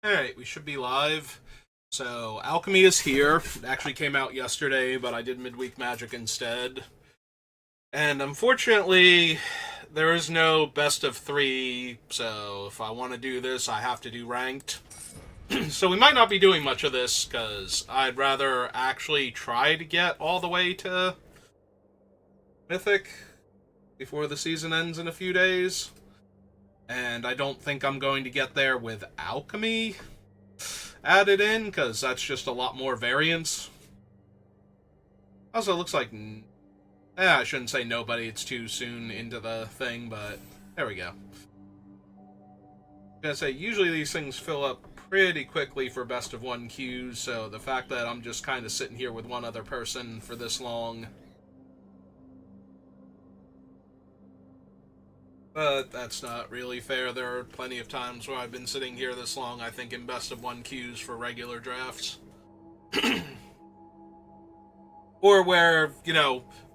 Alright, we should be live. So, Alchemy is here. It actually came out yesterday, but I did Midweek Magic instead. And unfortunately, there is no best of three, so if I want to do this, I have to do ranked. So we might not be doing much of this, because I'd rather actually try to get all the way to Mythic before the season ends in a few days. And I don't think I'm going to get there with Alchemy added in, because that's just a lot more variance. Also, it looks like... I shouldn't say nobody, it's too soon into the thing, but there we go. I'm gonna say, usually these things fill up pretty quickly for best of one queues, so the fact that I'm just kind of sitting here with one other person for this long... But that's not really fair. There are plenty of times where I've been sitting here this long, I think, in best of one queues for regular drafts. Or where,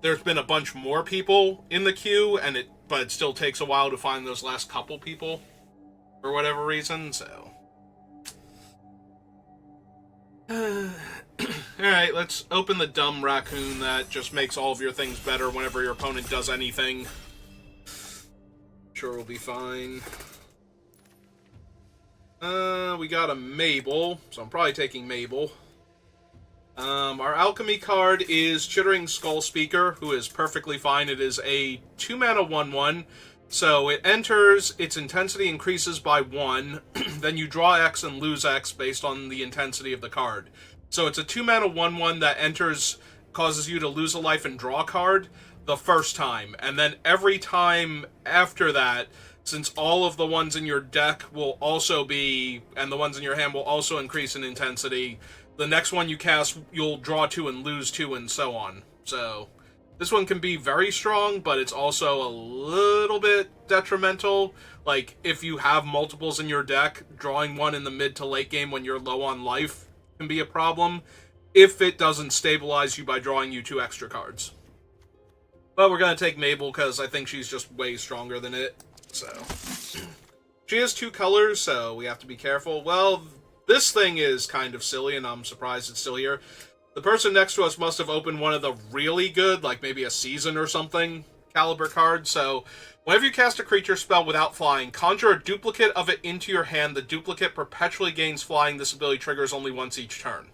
there's been a bunch more people in the queue, but it still takes a while to find those last couple people, for whatever reason, so... Alright, let's open the dumb raccoon that just makes all of your things better whenever your opponent does anything. Sure, we'll be fine. We got a Mabel, so I'm probably taking Mabel. Our Alchemy card is Chittering Skull Speaker, who is perfectly fine. It is a 2-mana 1/1, so it enters, its intensity increases by 1, then you draw X and lose X based on the intensity of the card. So it's a 2-mana 1/1 that enters, causes you to lose a life and draw a card the first time, and then every time after that, since all of the ones in your deck will also be, and the ones in your hand will also increase in intensity, the next one you cast, you'll draw 2 and lose 2 and so on. So, this one can be very strong, but it's also a little bit detrimental. Like, if you have multiples in your deck, drawing one in the mid to late game when you're low on life can be a problem, if it doesn't stabilize you by drawing you 2 extra cards. But we're going to take Mabel because I think she's just way stronger than it. So, she has 2 colors, so we have to be careful. Well, this thing is kind of silly, and I'm surprised it's still here. The person next to us must have opened one of the really good, like maybe a season or something, caliber cards. So, whenever you cast a creature spell without flying, conjure a duplicate of it into your hand. The duplicate perpetually gains flying. This ability triggers only once each turn.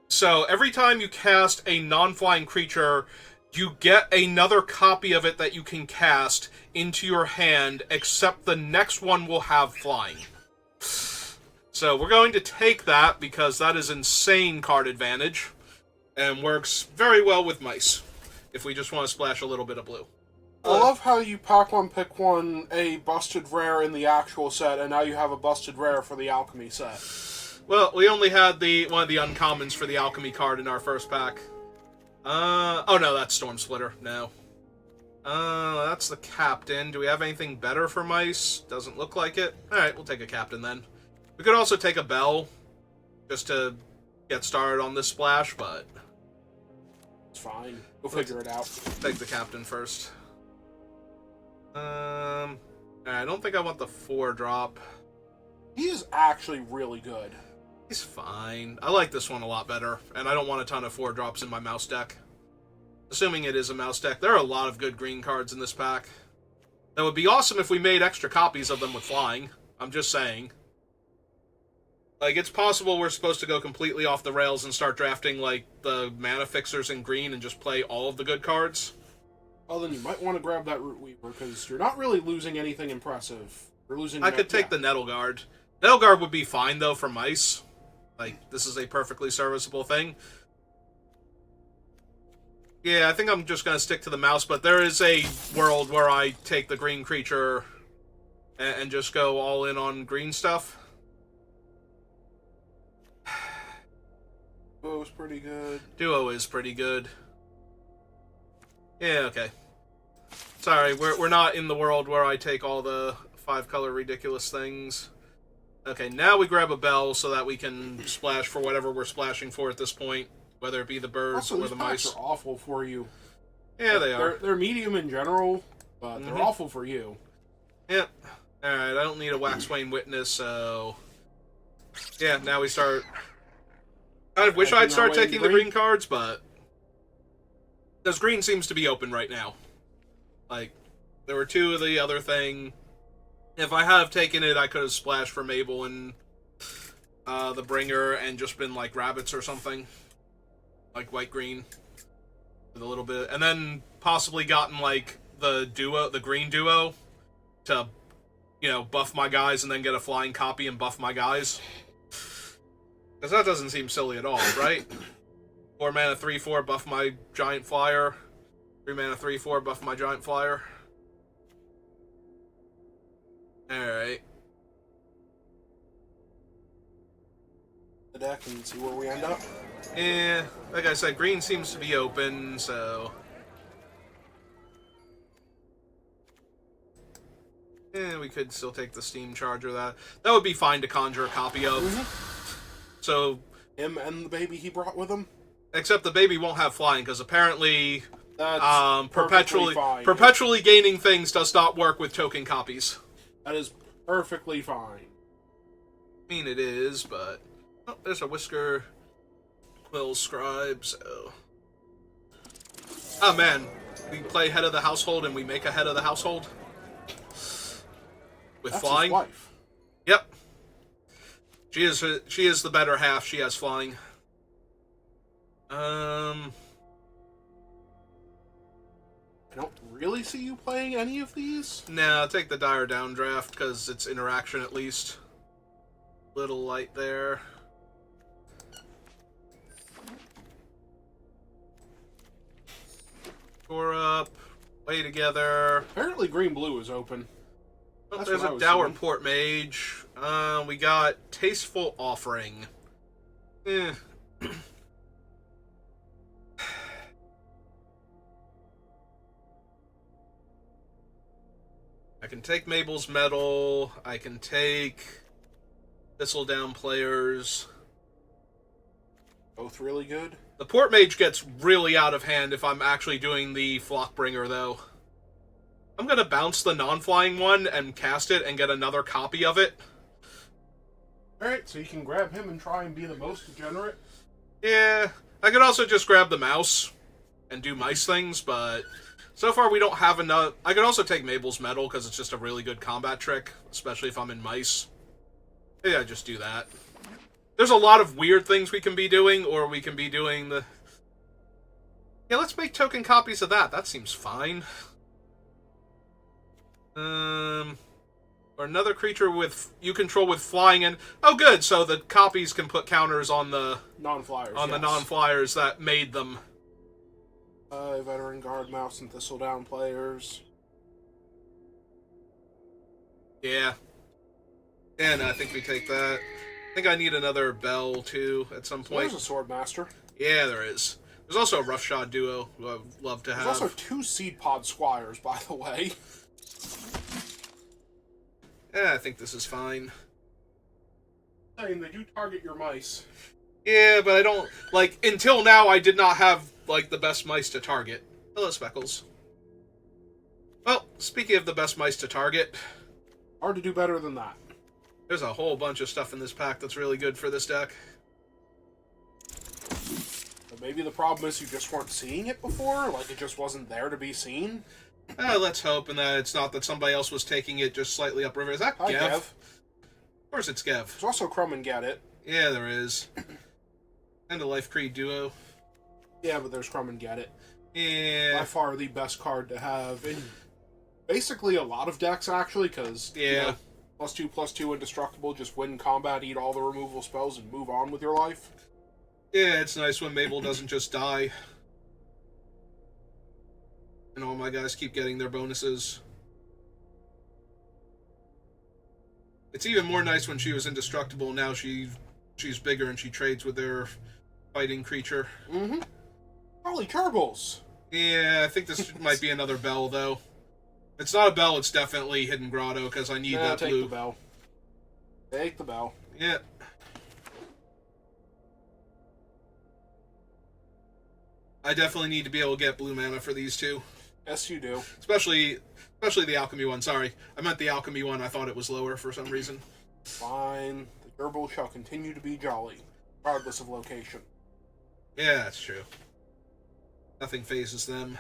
So, every time you cast a non-flying creature, you get another copy of it that you can cast into your hand, except the next one will have flying. So we're going to take that, because that is insane card advantage, and works very well with mice, if we just want to splash a little bit of blue. I love how you pack one, pick one, a busted rare in the actual set, and now you have a busted rare for the Alchemy set. Well, we only had one of the uncommons for the Alchemy card in our first pack. Oh no, that's Storm Splitter. No. That's the Captain. Do we have anything better for mice? Doesn't look like it. Alright, we'll take a Captain then. We could also take a Bell, just to get started on this splash, but... It's fine. We'll figure it out. Take the Captain first. I don't think I want the 4-drop. He is actually really good. He's fine. I like this one a lot better, and I don't want a ton of 4-drops in my mouse deck. Assuming it is a mouse deck, there are a lot of good green cards in this pack. That would be awesome if we made extra copies of them with flying. I'm just saying. Like, it's possible we're supposed to go completely off the rails and start drafting, like, the mana fixers in green and just play all of the good cards. Well, then you might want to grab that Root Weaver, because you're not really losing anything impressive. You're losing... I could take the Nettle Guard. Nettle Guard would be fine, though, for mice. Like, this is a perfectly serviceable thing. Yeah, I think I'm just going to stick to the mouse, but there is a world where I take the green creature and just go all in on green stuff. Duo is pretty good. Duo is pretty good. Yeah, okay. Sorry, we're not in the world where I take all the 5-color ridiculous things. Okay, now we grab a Bell so that we can splash for whatever we're splashing for at this point, whether it be the birds or the mice. These packs are awful for you. Yeah, they are. They're medium in general, but they're awful for you. Yep. Alright, I don't need a Waxwayne Witness, so Yeah, now we start... I wish Making I'd our start way taking into the green cards, but... Because green seems to be open right now. Like, there were two of the other thing. If I have taken it, I could have splashed for Mabel and the Bringer and just been like rabbits or something. Like white-green. With a little bit. And then possibly gotten like the green duo to, you know, buff my guys and then get a flying copy and buff my guys. Because that doesn't seem silly at all, right? 4 mana 3/4 buff my giant flyer. 3 mana 3/4 buff my giant flyer. Alright. The deck and see where we end up. Yeah, like I said, green seems to be open, so... Yeah, we could still take the Steam Charger. That would be fine to conjure a copy of. So... Him and the baby he brought with him? Except the baby won't have flying, because apparently... That's perpetually gaining things does not work with token copies. That is perfectly fine. I mean, it is, but... Oh, there's a Whisker Quill Scribe, so... Oh, man. We play head of the household and we make a head of the household. With That's flying. His wife. Yep. She is the better half. She has flying. I don't really see you playing any of these. Nah, I'll take the Dire Downdraft, because it's interaction at least. Little light there. Shore up. Play together. Apparently green-blue is open. Oh, there's a Dour Port Mage. We got Tasteful Offering. Eh. I can take Mabel's Medal. I can take Thistledown Players. Both really good. The Port Mage gets really out of hand if I'm actually doing the Flockbringer, though. I'm gonna bounce the non-flying one and cast it and get another copy of it. Alright, so you can grab him and try and be the most degenerate. Yeah, I could also just grab the mouse and do mice things, but so far we don't have enough. I could also take Mabel's Medal because it's just a really good combat trick, especially if I'm in mice. Maybe I just do that. There's a lot of weird things we can be doing, or we can be doing the... Yeah, let's make token copies of that. That seems fine. Or another creature with you control with flying and... Oh, good, so the copies can put counters on the... Non-flyers, On the non-flyers that made them. Veteran Guard, Mouse, and Thistledown Players. Yeah. And I think we take that. I think I need another Bell, too, at some point. There's a Swordmaster. Yeah, there is. There's also a Roughshod Duo, who I'd love to have. There's also 2 Seed Pod Squires, by the way. Yeah, I think this is fine. I mean, they do target your mice. Yeah, but I don't... Like, until now, I did not have, like, the best mice to target. Hello, Speckles. Well, speaking of the best mice to target... Hard to do better than that. There's a whole bunch of stuff in this pack that's really good for this deck. But maybe the problem is you just weren't seeing it before? Like, it just wasn't there to be seen? Let's hope, and that it's not that somebody else was taking it just slightly upriver. Is that Hi, Gev? Gev. Of course it's Gev. There's also Crumb and Get It. Yeah, there is. And a Life Creed Duo. Yeah, but there's Crumb and Get It. Yeah. By far the best card to have in basically a lot of decks, actually, because, yeah. You know, +2/+2 indestructible, just win combat, eat all the removal spells, and move on with your life. Yeah, it's nice when Mabel doesn't just die. And all my guys keep getting their bonuses. It's even more nice when she was indestructible. Now she's bigger and she trades with their fighting creature. Mm-hmm. Probably Turbos. Yeah, I think this might be another Bell, though. If it's not a Bell, it's definitely Hidden Grotto, because I need that take blue. the Bell. Take the Bell. Yeah. I definitely need to be able to get blue mana for these two. Yes, you do. Especially the Alchemy one, sorry. I meant the Alchemy one, I thought it was lower for some reason. Fine. The The Gerbil shall continue to be jolly, regardless of location. Yeah, that's true. Nothing phases them.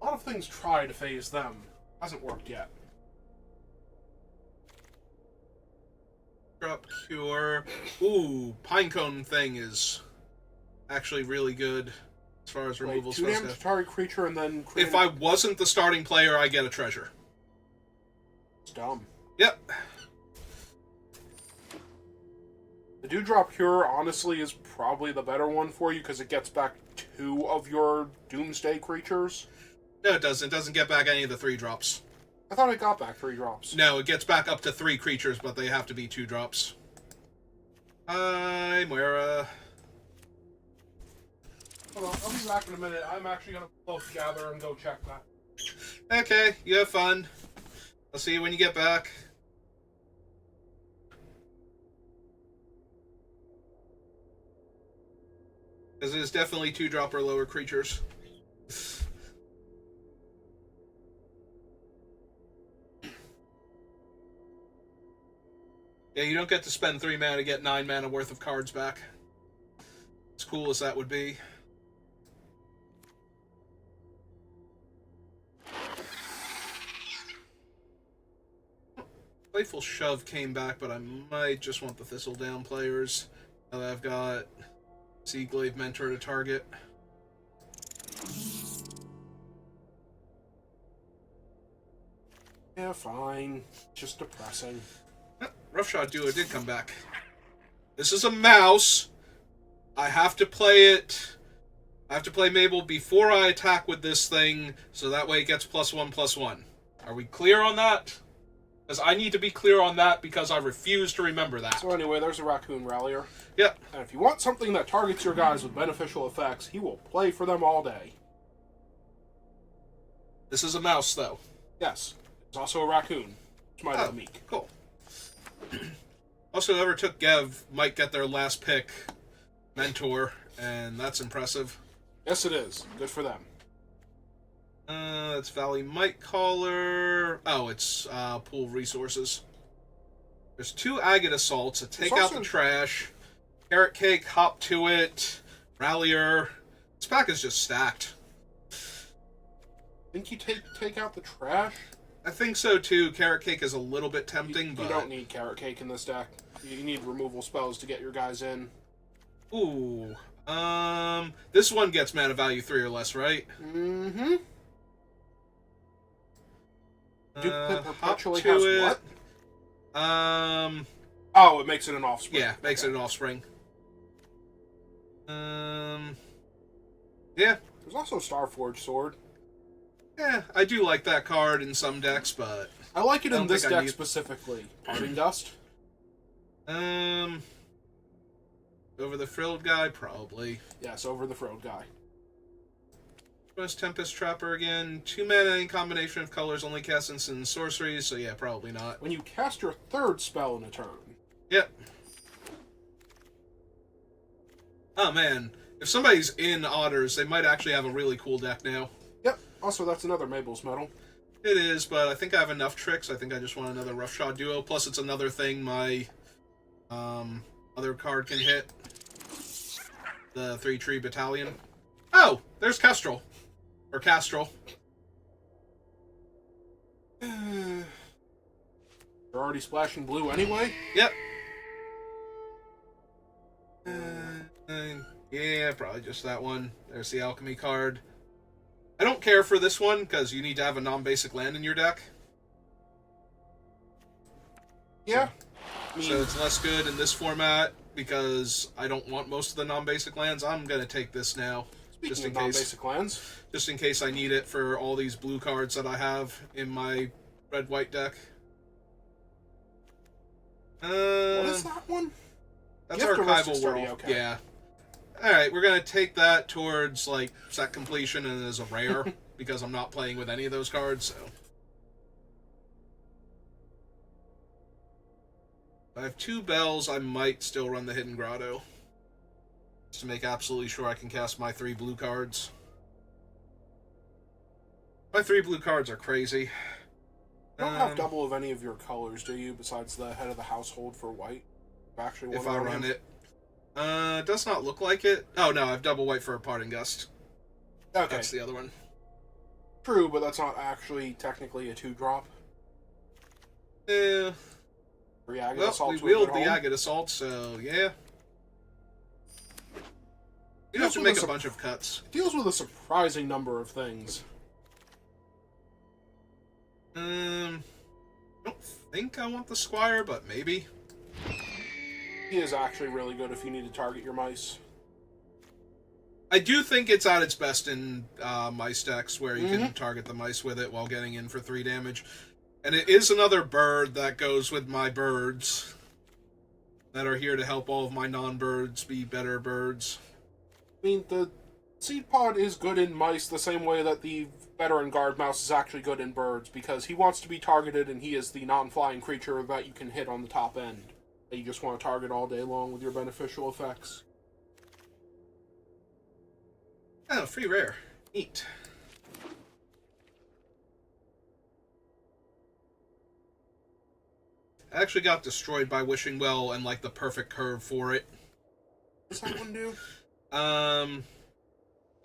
A lot of things try to phase them. Hasn't worked yet. Drop Cure. Ooh, Pinecone thing is actually really good as far as removal Wait, 2 spells damage go. target creature and then... If I wasn't the starting player, I get a treasure. It's dumb. Yep. The Dewdrop Cure, honestly, is probably the better one for you because it gets back 2 of your Doomsday creatures. No, it doesn't. It doesn't get back any of the 3-drops. I thought it got back 3 drops. No, it gets back up to 3 creatures, but they have to be 2 drops. Hi, Moira. Hold on, I'll be back in a minute. I'm actually going to pull up Gather and go check that. Okay, you have fun. I'll see you when you get back. Because it is definitely 2-drop or lower creatures. Yeah, you don't get to spend 3 mana to get 9 mana worth of cards back. As cool as that would be. Playful Shove came back, but I might just want the Thistledown players. Now that I've got Seaglaive Mentor to target. Yeah, fine. Just depressing. Roughshod Duo did come back. This is a mouse. I have to play it. I have to play Mabel before I attack with this thing, so that way it gets +1/+1. Are we clear on that? Because I need to be clear on that because I refuse to remember that. So anyway, there's a Raccoon Rallier. Yep. And if you want something that targets your guys with beneficial effects, he will play for them all day. This is a mouse, though. Yes. It's also a raccoon. It's my meek. Cool. Also, whoever took Gev might get their last pick, Mentor, and that's impressive. Yes, it is. Good for them. It's Valley Might Caller. Oh, it's Pool Resources. There's 2 Agate Assaults, a Take Out the Trash, Carrot Cake, Hop to It, Rallier. This pack is just stacked. Think you take out the trash? I think so too. Carrot Cake is a little bit tempting, but... You don't need Carrot Cake in this deck. You need removal spells to get your guys in. Ooh. This one gets mana value 3 or less, right? Mm-hmm. Duplicate perpetually Hop to has it. what? Oh, it makes it an offspring. Yeah, makes it an offspring. Yeah. There's also Starforge Sword. Yeah, I do like that card in some decks, but... I like it in this deck specifically. Parting Dust? Over the Frilled guy? Probably. Yes, over the Frilled guy. Where's Tempest Trapper again? 2 mana in combination of colors, only cast instant and sorceries, so yeah, probably not. When you cast your 3rd spell in a turn. Yep. Oh man, if somebody's in Otters, they might actually have a really cool deck now. Yep, also that's another Mabel's Medal. It is, but I think I have enough tricks. I think I just want another Roughshod Duo, plus it's another thing my other card can hit. The 3-tree Battalion. Oh, there's Kestrel. Or Castrel. You're already splashing blue anyway? Yep. Yeah, probably just that one. There's the Alchemy card. I don't care for this one, because you need to have a non-basic land in your deck. Yeah. So it's less good in this format, because I don't want most of the non-basic lands. I'm going to take this now. Speaking of non-basic lands. Just in case I need it for all these blue cards that I have in my red-white deck. What is that one? That's Archival World. Okay. Yeah. Alright, we're going to take that towards, like, set completion and as a rare, because I'm not playing with any of those cards, so... If I have 2 bells, I might still run the Hidden Grotto. Just to make absolutely sure I can cast my 3 blue cards. My 3 blue cards are crazy. You don't have double of any of your colors, do you, besides the head of the household for white? Actually, If I run it. Does not look like it. Oh, no, I have double white for a Parting Gust. Okay. That's the other one. True, but that's not actually technically a 2-drop. Yeah. Well, we wield the Agate Assault, so yeah. You have to make a bunch of cuts. Deals with a surprising number of things. I don't think I want the Squire, but maybe. He is actually really good if you need to target your mice. I do think it's at its best in mice decks, where you can target the mice with it while getting in for 3 damage. And it is another bird that goes with my birds that are here to help all of my non-birds be better birds. I mean, the Seed Pod is good in mice the same way that the Veteran Guard Mouse is actually good in birds, because he wants to be targeted and he is the non-flying creature that you can hit on the top end, that you just want to target all day long with your beneficial effects. Oh, free rare. Neat. I actually got destroyed by Wishing Well and, like, the perfect curve for it. What's that one do? The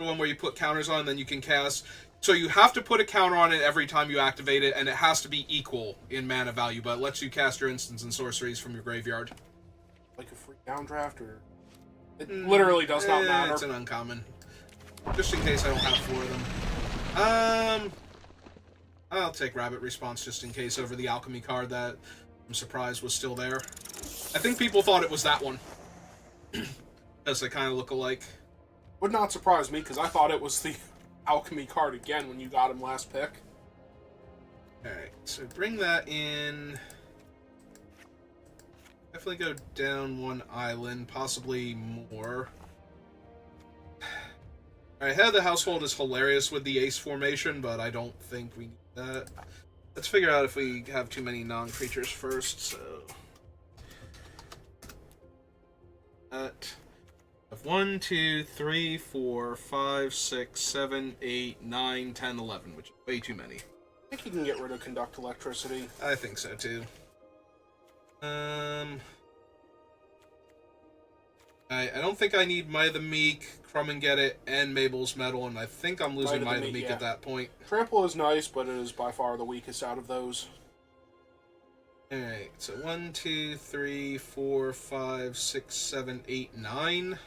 one where you put counters on and then you can cast. So you have to put a counter on it every time you activate it, and it has to be equal in mana value, but it lets you cast your instants and sorceries from your graveyard. Like a free downdraft, or... It literally does not matter. It's an uncommon. Just in case I don't have 4 of them. I'll take Rabbit Response just in case over the Alchemy card that I'm surprised was still there. I think people thought it was that one. Because they kind of look alike. Would not surprise me, because I thought it was the Alchemy card again when you got him last pick. Alright, so bring that in. Definitely go down 1 island, possibly more. Alright, Head of the Household is hilarious with the Ace formation, but I don't think we need that. Let's figure out if we have too many non-creatures first, so... That... 1, 2, 3, 4, 5, 6, 7, 8, 9, 10, 11, which is way too many. I think you can get rid of Conduct Electricity. I think so, too. I don't think I need Might of the Meek, Crumb and Get It, and Mabel's Medal, and I think I'm losing Might of the Meek at that point. Trample is nice, but it is by far the weakest out of those. Alright, so 1, 2, 3, 4, 5, 6, 7, 8, 9.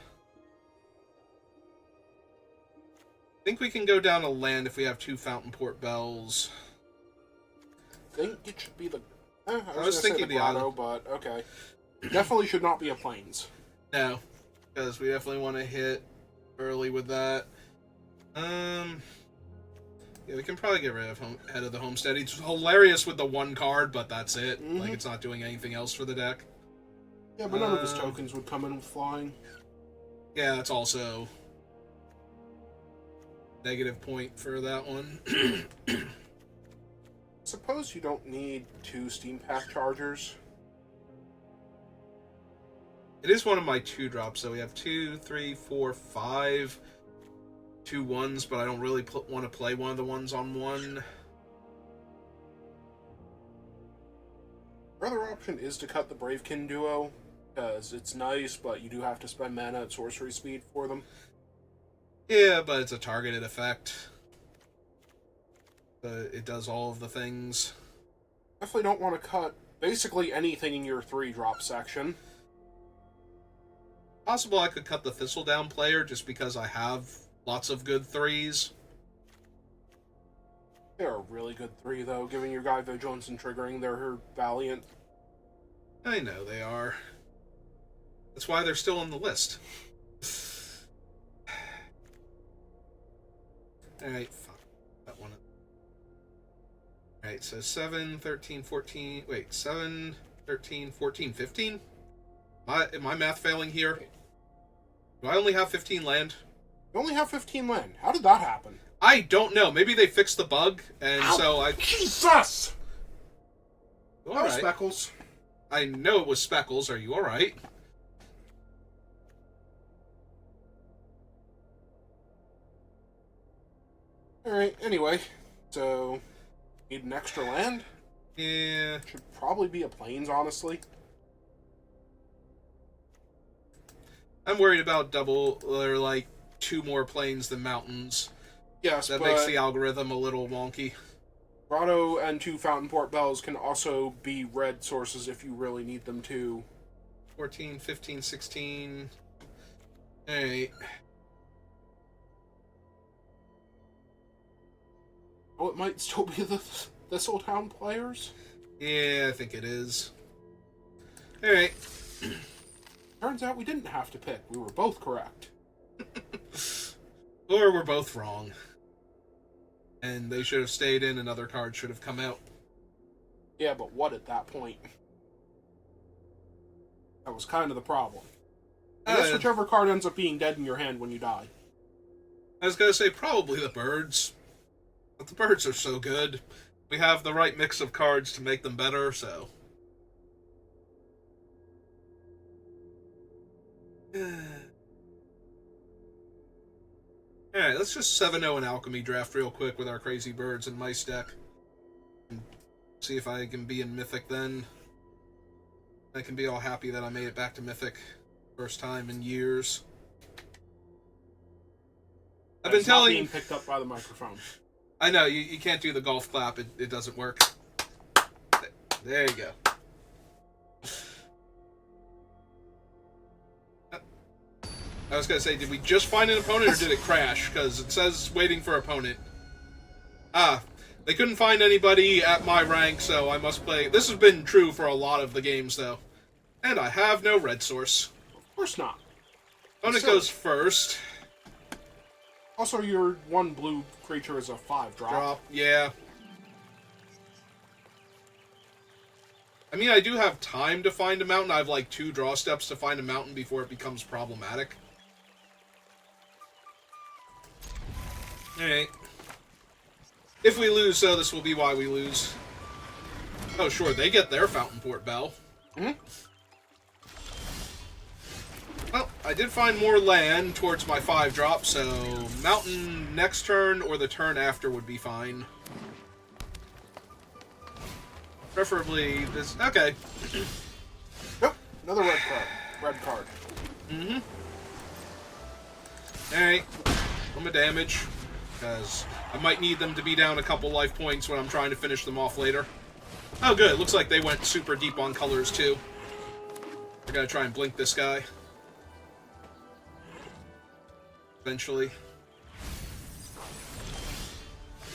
I think we can go down a land if we have 2 Fountain Port Bells. I think it should be the... I was thinking the Grotto, but okay. Definitely should not be a Plains. No, because we definitely want to hit early with that. Yeah, we can probably get rid of Head of the Homestead. It's hilarious with the 1 card, but that's it. Like, it's not doing anything else for the deck. Yeah, but none of his tokens would come in with flying. Yeah, that's also... negative point for that one. Suppose you don't need 2 Steam Pack Chargers. It is one of my 2-drops, so we have 2, 3, 4, 5 2 1s, but I don't really want to play one of the ones on 1. Your other option is to cut the Bravekin duo, because it's nice, but you do have to spend mana at sorcery speed for them. Yeah, but it's a targeted effect. But it does all of the things. Definitely don't want to cut basically anything in your 3-drop section. Possible I could cut the Thistledown player just because I have lots of good 3s. They're a really good 3, though, giving your guy Vigilance and triggering their Valiant. I know they are. That's why they're still on the list. Alright, fuck. That one. Alright, so 7, 13, 14... Wait, 7, 13, 14, 15? Am my math failing here? Do I only have 15 land? You only have 15 land. How did that happen? I don't know. Maybe they fixed the bug, and Ow! so I... Jesus! Alright. Speckles. I know it was Speckles. Are you alright? Alright, anyway. So, need an extra land? Yeah. Should probably be a plains, honestly. I'm worried about double, or like, 2 more plains than mountains. Yes, That but makes the algorithm a little wonky. Grotto and 2 Fountain Port Bells can also be red sources if you really need them to. 14, 15, 16... Alright. Oh, it might still be the Thistletown players? Yeah, I think it is. Alright. Turns out we didn't have to pick. We were both correct. Or we're both wrong. And they should have stayed in, another card should have come out. Yeah, but what at that point? That was kind of the problem. I guess whichever card ends up being dead in your hand when you die. I was gonna say probably the birds. But the birds are so good. We have the right mix of cards to make them better, so... Alright, let's just 7-0 an Alchemy draft real quick with our crazy birds and mice deck. And see if I can be in Mythic then. I can be all happy that I made it back to Mythic. First time in years. I've been telling... being picked up by the microphone. I know, you can't do the golf clap. It doesn't work. There you go. I was going to say, did we just find an opponent or did it crash? Because it says waiting for opponent. Ah, they couldn't find anybody at my rank, so I must play... This has been true for a lot of the games, though. And I have no red source. Of course not. Opponent goes first. Also, your 1 blue creature is a 5 drop. Yeah. I mean, I do have time to find a mountain. I have like 2 draw steps to find a mountain before it becomes problematic. Alright. If we lose, though, this will be why we lose. Oh, sure, they get their Fountain Port Bell. Mm-hmm. Well, I did find more land towards my 5 drop, so mountain next turn or the turn after would be fine. Preferably this... Okay. Nope, another red card. Red card. Mm-hmm. Alright. I'm a damage, because I might need them to be down a couple life points when I'm trying to finish them off later. Oh, good. Looks like they went super deep on colors, too. I gotta try and blink this guy. Eventually.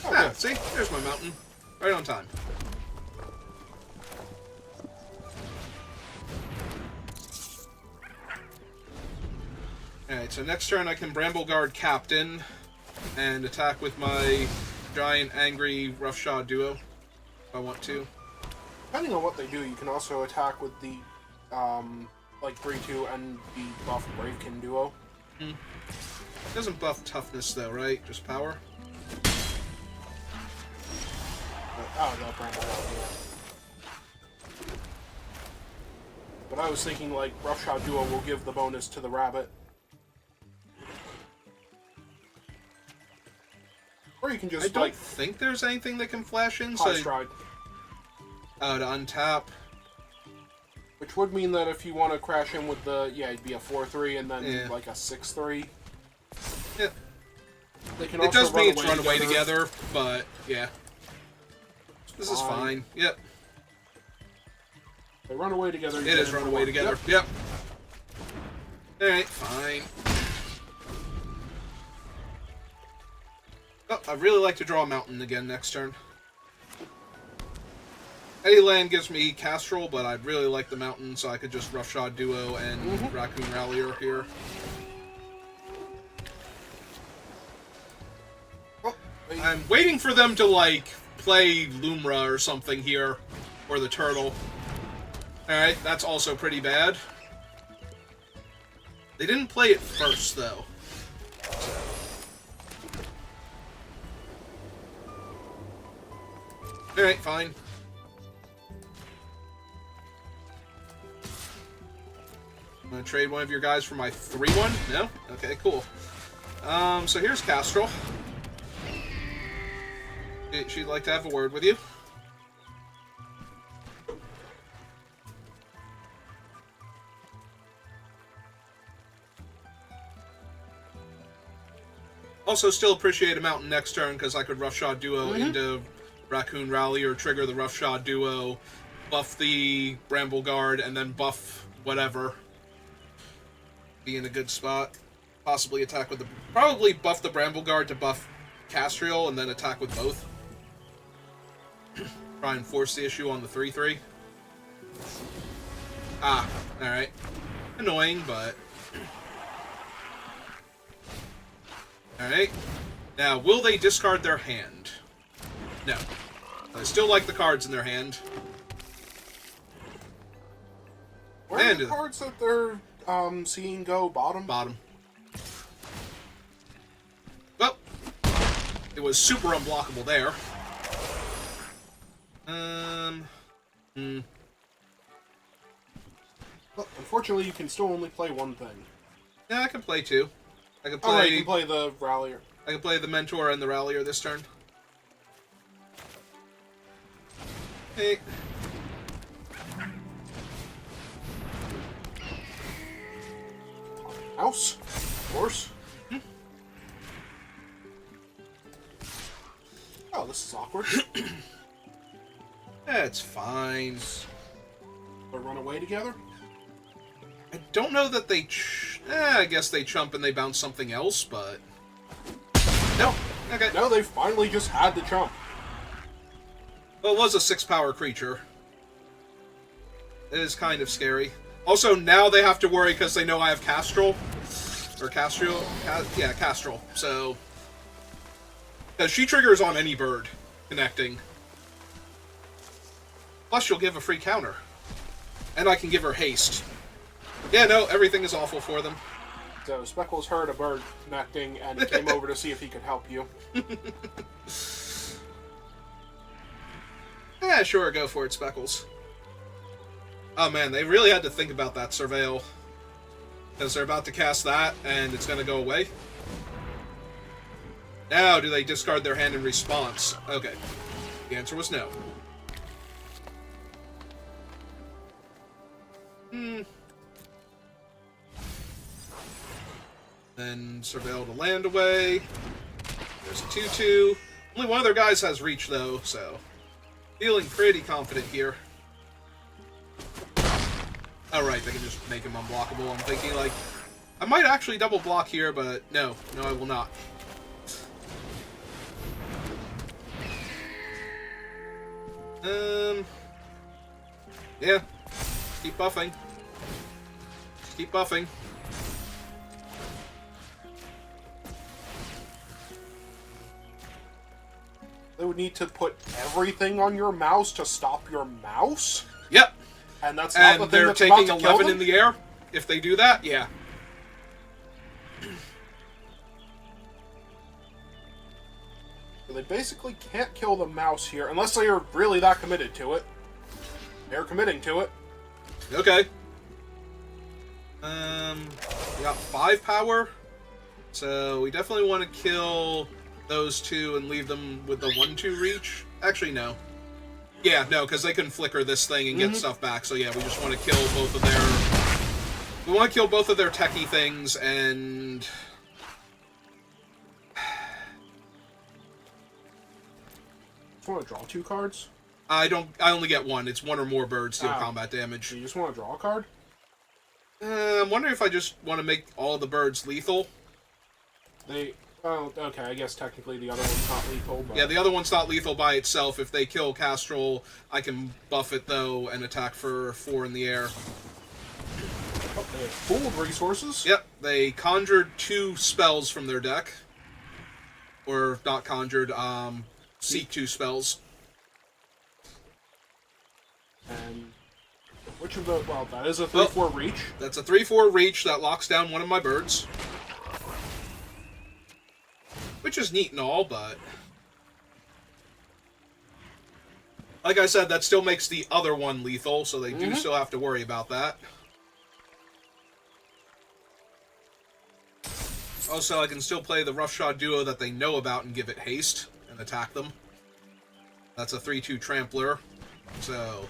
Oh, see? There's my mountain. Right on time. Alright, so next turn I can Brambleguard Captain and attack with my giant, angry, roughshod duo if I want to. Depending on what they do, you can also attack with the, like 3-2 and the buff Bravekin duo. Hmm. Doesn't buff toughness though, right? Just power? Oh, no, Brambleguard. But I was thinking, like, roughshod duo will give the bonus to the rabbit. Or you can just, I don't think there's anything that can flash in, High so... Stride. Oh, to untap. Which would mean that if you want to crash in with the... Yeah, it'd be a 4-3 and then, like, a 6-3. Yeah. They can It also does mean it's run run away together, but, yeah. This is Fine. fine. Yep. They run away together. It is run away together. Yep. Alright, fine. Oh, I'd really like to draw a mountain again next turn. Any land gives me Castrol, but I'd really like the mountain, so I could just Roughshod Duo and Raccoon Rallier here. Oh, I'm waiting for them to, like, play Lumra or something here, or the Turtle. Alright, that's also pretty bad. They didn't play it first, though. Alright, fine. I'm gonna trade one of your guys for my 3-1? No? Okay, cool. So here's Castrol. She'd like to have a word with you. Also, still appreciate a mountain next turn because I could Roughshod Duo into Raccoon Rally or trigger the Roughshod Duo, buff the Bramble Guard, and then buff whatever. Be in a good spot. Possibly attack with the... Probably buff the Bramble Guard to buff Castriel and then attack with both. Try and force the issue on the 3-3. Ah, alright. Annoying, but... Alright. Now, will they discard their hand? No. I still like the cards in their hand. Where are the cards that they're seeing go? Bottom? Bottom. Well, it was super unblockable there. Well, unfortunately, you can still only play one thing. Yeah, I can play two. I can play... Oh, right, you can play the Rallier. I can play the Mentor and the Rallier this turn. Hey. House, of course. Oh, this is awkward. That's fine. They run away together? I don't know that they... I guess they chump and they bounce something else, but... No. Okay. No, they finally just had the chump. Well, it was a 6-power creature. It is kind of scary. Also, now they have to worry because they know I have Castrol. Or Castriel. Yeah, Castrol. So... Because she triggers on any bird connecting. Plus, she'll give a free counter. And I can give her haste. Yeah, no, everything is awful for them. So, Speckles heard a bird connecting and came over to see if he could help you. Yeah, sure, go for it, Speckles. Oh man, they really had to think about that Surveil. Because they're about to cast that, and it's going to go away. Now, do they discard their hand in response? Okay. The answer was no. Then Surveil to land away. There's a 2-2. Only one of their guys has reach, though, so... Feeling pretty confident here. Oh, right, they can just make him unblockable. I'm thinking, like... I might actually double block here, but no. No, I will not. Yeah. Keep buffing. Just keep buffing. They would need to put everything on your mouse to stop your mouse? Yep. And that's not the thing they're that's taking about to kill 11 them? in the air. If they do that, yeah. They basically can't kill the mouse here, unless they are really that committed to it. They're committing to it. Okay. We got 5 power. So we definitely want to kill those two and leave them with the 1-2 reach. Actually, no. Yeah, no, because they can flicker this thing and get stuff back. So yeah, we just want to kill both of their... We want to kill both of their techie things and... Just want to draw 2 cards? I only get 1. It's 1 or more birds deal combat damage. Do you just want to draw a card? I'm wondering if I just want to make all the birds lethal. Oh, okay, I guess technically the other one's not lethal, but... Yeah, the other one's not lethal by itself. If they kill Castrol, I can buff it, though, and attack for 4 in the air. Oh, they have pooled resources? Yep, they conjured 2 spells from their deck. Or, not conjured, seek 2 spells. And which of the... Well, that is a 3-4 reach. That's a 3-4 reach that locks down one of my birds. Which is neat and all, but... Like I said, that still makes the other one lethal, so they do still have to worry about that. Also, I can still play the Roughshod Duo that they know about and give it haste and attack them. That's a 3-2 Trampler. So...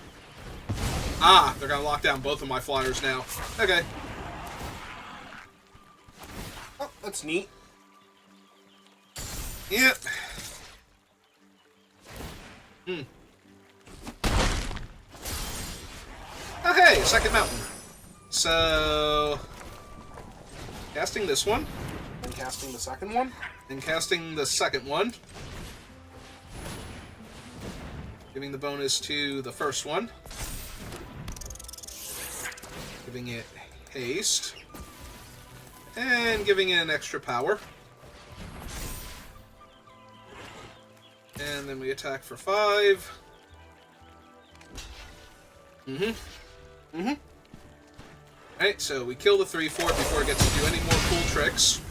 Ah! They're gonna lock down both of my flyers now. Okay. Oh, that's neat. Yep. Oh, hey, second mountain. So, casting this one. And casting the second one. And casting the second one. Giving the bonus to the first one. Giving it haste. And giving it an extra power. And then we attack for 5. Alright, so we kill the 3/4 before it gets to do any more cool tricks.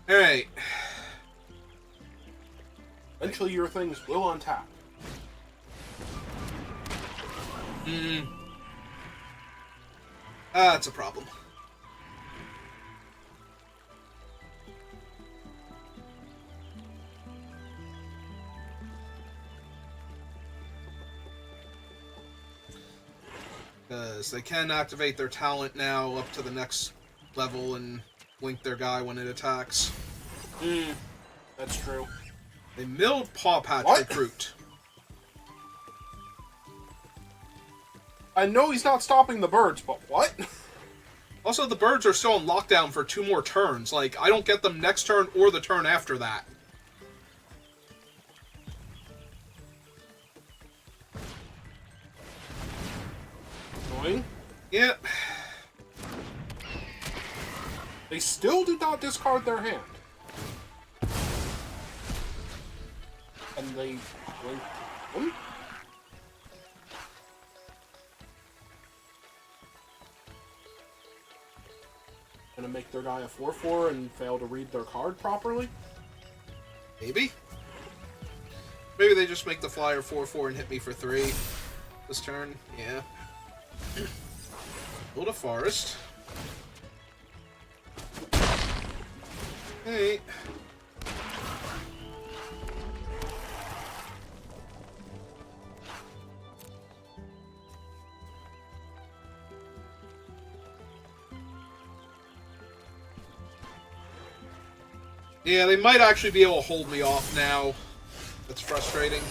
Alright. Eventually your things will untap. That's a problem. Because they can activate their talent now up to the next level and blink their guy when it attacks. That's true. They milled Paw Patch What? Recruit. I know he's not stopping the birds, but what? Also, the birds are still on lockdown for 2 more turns. Like, I don't get them next turn or the turn after that. Annoying. Yep. They still did not discard their hand. And they blinked them? Gonna make their guy a 4/4 and fail to read their card properly? Maybe. Maybe they just make the flyer 4/4 and hit me for 3 this turn. Yeah. Build a forest. Hey. Yeah, they might actually be able to hold me off now. That's frustrating.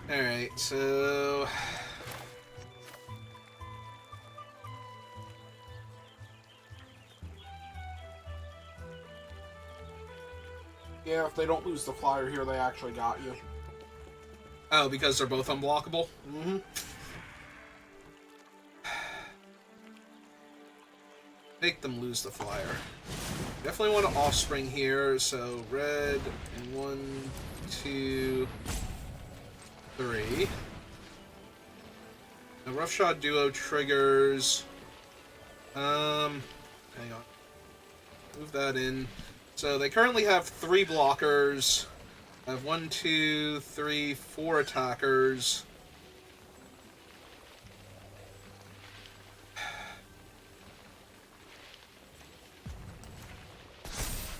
Alright, so... Yeah, if they don't lose the flyer here, they actually got you. Oh, because they're both unblockable? Make them lose the flyer. Definitely want an offspring here, so red and 1, 2, 3. The Roughshod Duo triggers. Hang on. Move that in. So they currently have 3 blockers. I have 1, 2, 3, 4 attackers.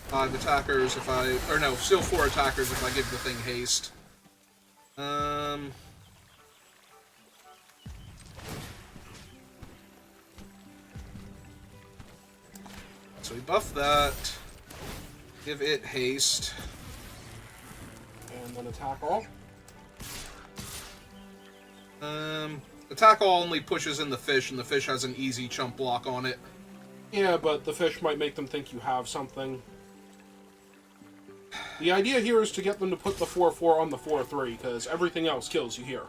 5 attackers if I... Or no, still 4 attackers if I give the thing haste. So we buff that. Give it haste. And then attack all. Attack all only pushes in the fish, and the fish has an easy chump block on it. Yeah, but the fish might make them think you have something. The idea here is to get them to put the 4/4 on the 4/3, because everything else kills you here.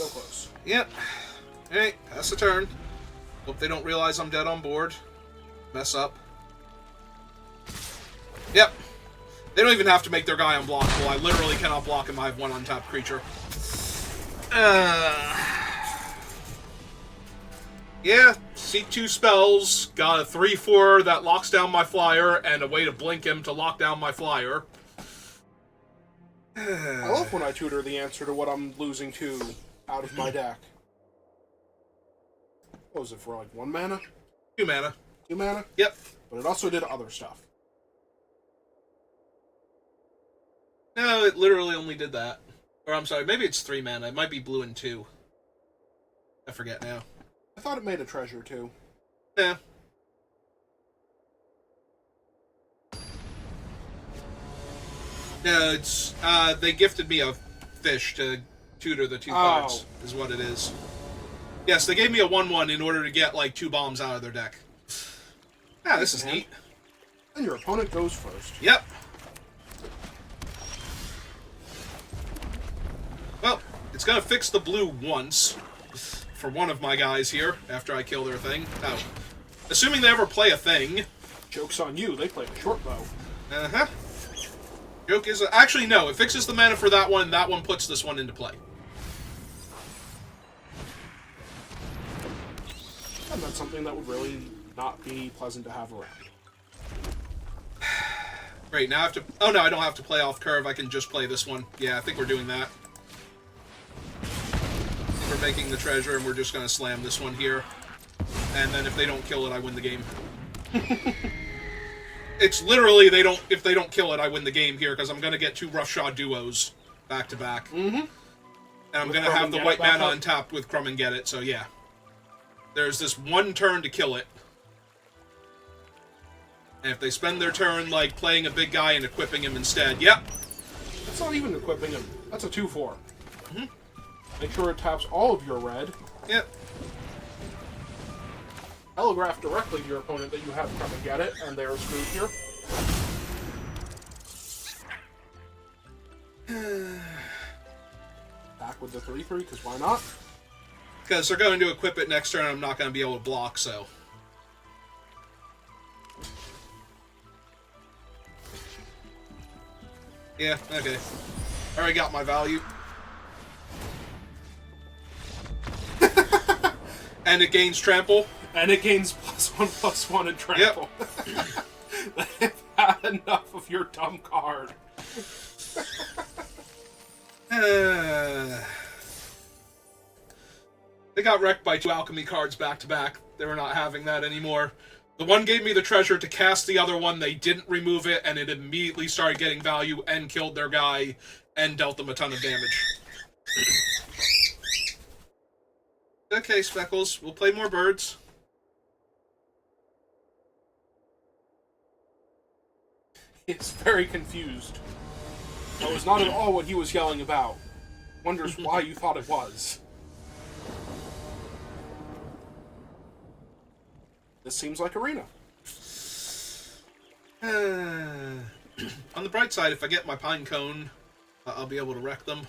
So close. Yep. Alright, pass the turn. Hope they don't realize I'm dead on board. Mess up. Yep. They don't even have to make their guy unblockable. I literally cannot block him. I have one untapped creature. Yeah, seek 2 spells, got a 3/4 that locks down my flyer, and a way to blink him to lock down my flyer. I love when I tutor the answer to what I'm losing to out of my deck. What was it for, like 1 mana? 2 mana. 2 mana? Yep. But it also did other stuff. No, it literally only did that. Or I'm sorry, maybe it's 3 mana. It might be blue and 2. I forget now. I thought it made a treasure, too. Yeah. No, it's, they gifted me a fish to tutor the 2 cards, is what it is. Yes, they gave me a 1/1 in order to get, like, 2 bombs out of their deck. Ah, this is neat. And your opponent goes first. Yep. Well, it's gonna fix the blue once for one of my guys here after I kill their thing. Oh. Assuming they ever play a thing. Joke's on you, they played a short bow. Uh-huh. Joke is... Actually, no. It fixes the mana for that one. That one puts this one into play. And that's something that would really not be pleasant to have around. Great, now I have to... Oh, no, I don't have to play off curve. I can just play this one. Yeah, I think we're doing that. We're making the treasure, and we're just going to slam this one here. And then if they don't kill it, I win the game. It's literally, if they don't kill it, I win the game here, because I'm going to get 2 roughshod duos back-to-back. Mm-hmm. And I'm going to have the white mana untapped with Crumb and Get It, so yeah. There's this 1 turn to kill it. And if they spend their turn, like, playing a big guy and equipping him instead, yep. That's not even equipping him. That's a 2/4. Mm-hmm. Make sure it taps all of your red. Yep. Telegraph directly to your opponent that you have Come and Get It, and they are screwed here. Back with the 3/3, because why not? Because they're going to equip it next turn, and I'm not going to be able to block, so... Yeah, okay. Already got my value. And it gains trample. And it gains +1/+1 in trample. Yep. They've had enough of your dumb card. They got wrecked by 2 alchemy cards back-to-back. They were not having that anymore. The one gave me the treasure to cast the other one, they didn't remove it, and it immediately started getting value and killed their guy and dealt them a ton of damage. Okay, Speckles, we'll play more birds. He's very confused. That was not at all what he was yelling about. Wonders why you thought it was. This seems like Arena. On the bright side, if I get my pine cone, I'll be able to wreck them.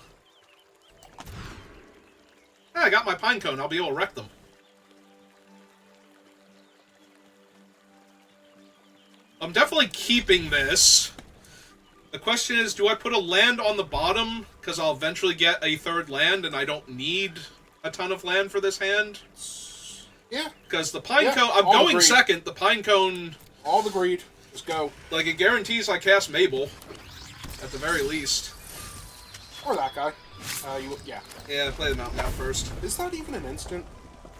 I got my pine cone, I'll be able to wreck them. I'm definitely keeping this. The question is, do I put a land on the bottom? Because I'll eventually get a 3rd land, and I don't need a ton of land for this hand. Yeah. Because the pine cone... I'm going agreed. second. The pine cone... All agreed. Just go. Like, it guarantees I cast Mabel. At the very least. Or that guy. Yeah. Yeah, play the mountain out first. Is that even an instant?